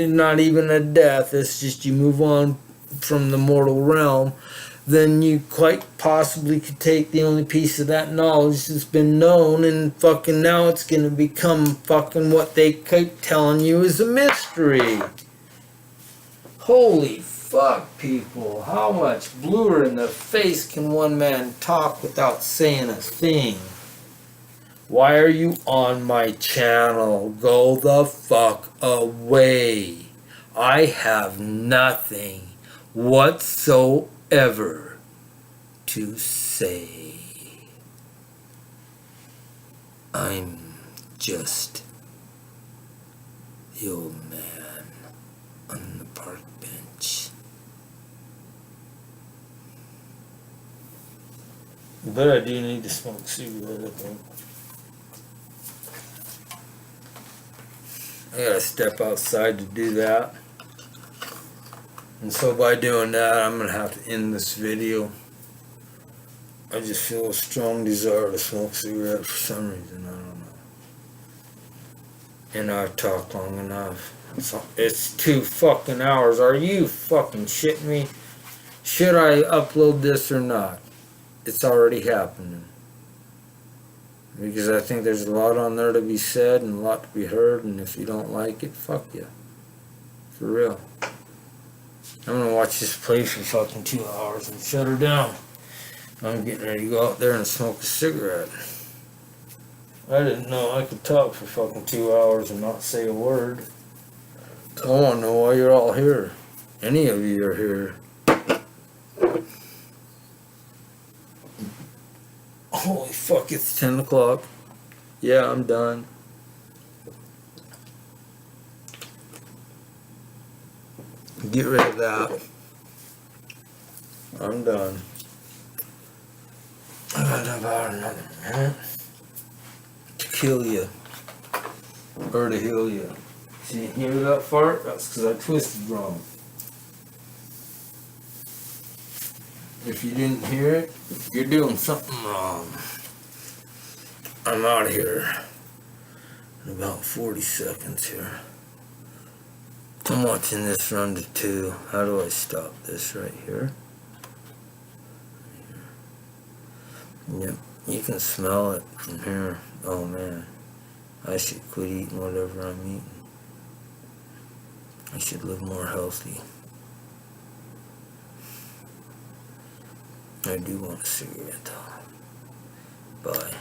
not even a death, it's just you move on from the mortal realm, then you quite possibly could take the only piece of that knowledge that's been known, and fucking now it's going to become fucking what they keep telling you is a mystery. Holy fuck, people. How much bluer in the face can one man talk without saying a thing? Why are you on my channel? Go the fuck away. I have nothing whatsoever to say. I'm just the old man on the park bench. But I do need to smoke a cigarette, I think. I gotta step outside to do that. And so by doing that, I'm gonna have to end this video. I just feel a strong desire to smoke a cigarette for some reason, I don't know. And I've talked long enough. It's 2 fucking hours. Are you fucking shitting me? Should I upload this or not? It's already happening. Because I think there's a lot on there to be said and a lot to be heard, and if you don't like it, fuck you. For real. I'm gonna watch this play for fucking 2 hours and shut her down. I'm getting ready to go out there and smoke a cigarette. I didn't know I could talk for fucking 2 hours and not say a word. I wanna know why you're all here. Any of you are here. Holy fuck, it's 10 o'clock. Yeah, I'm done. Get rid of that. I'm done. I got about another minute to kill you. Or to heal you. See, you hear that fart? That's because I twisted wrong. If you didn't hear it, you're doing something wrong. I'm out of here in about 40 seconds here. I'm watching this run to 2. How do I stop this right here? Yep, you can smell it from here. Oh man, I should quit eating whatever I'm eating. I should live more healthy. I do want a cigarette though. Bye.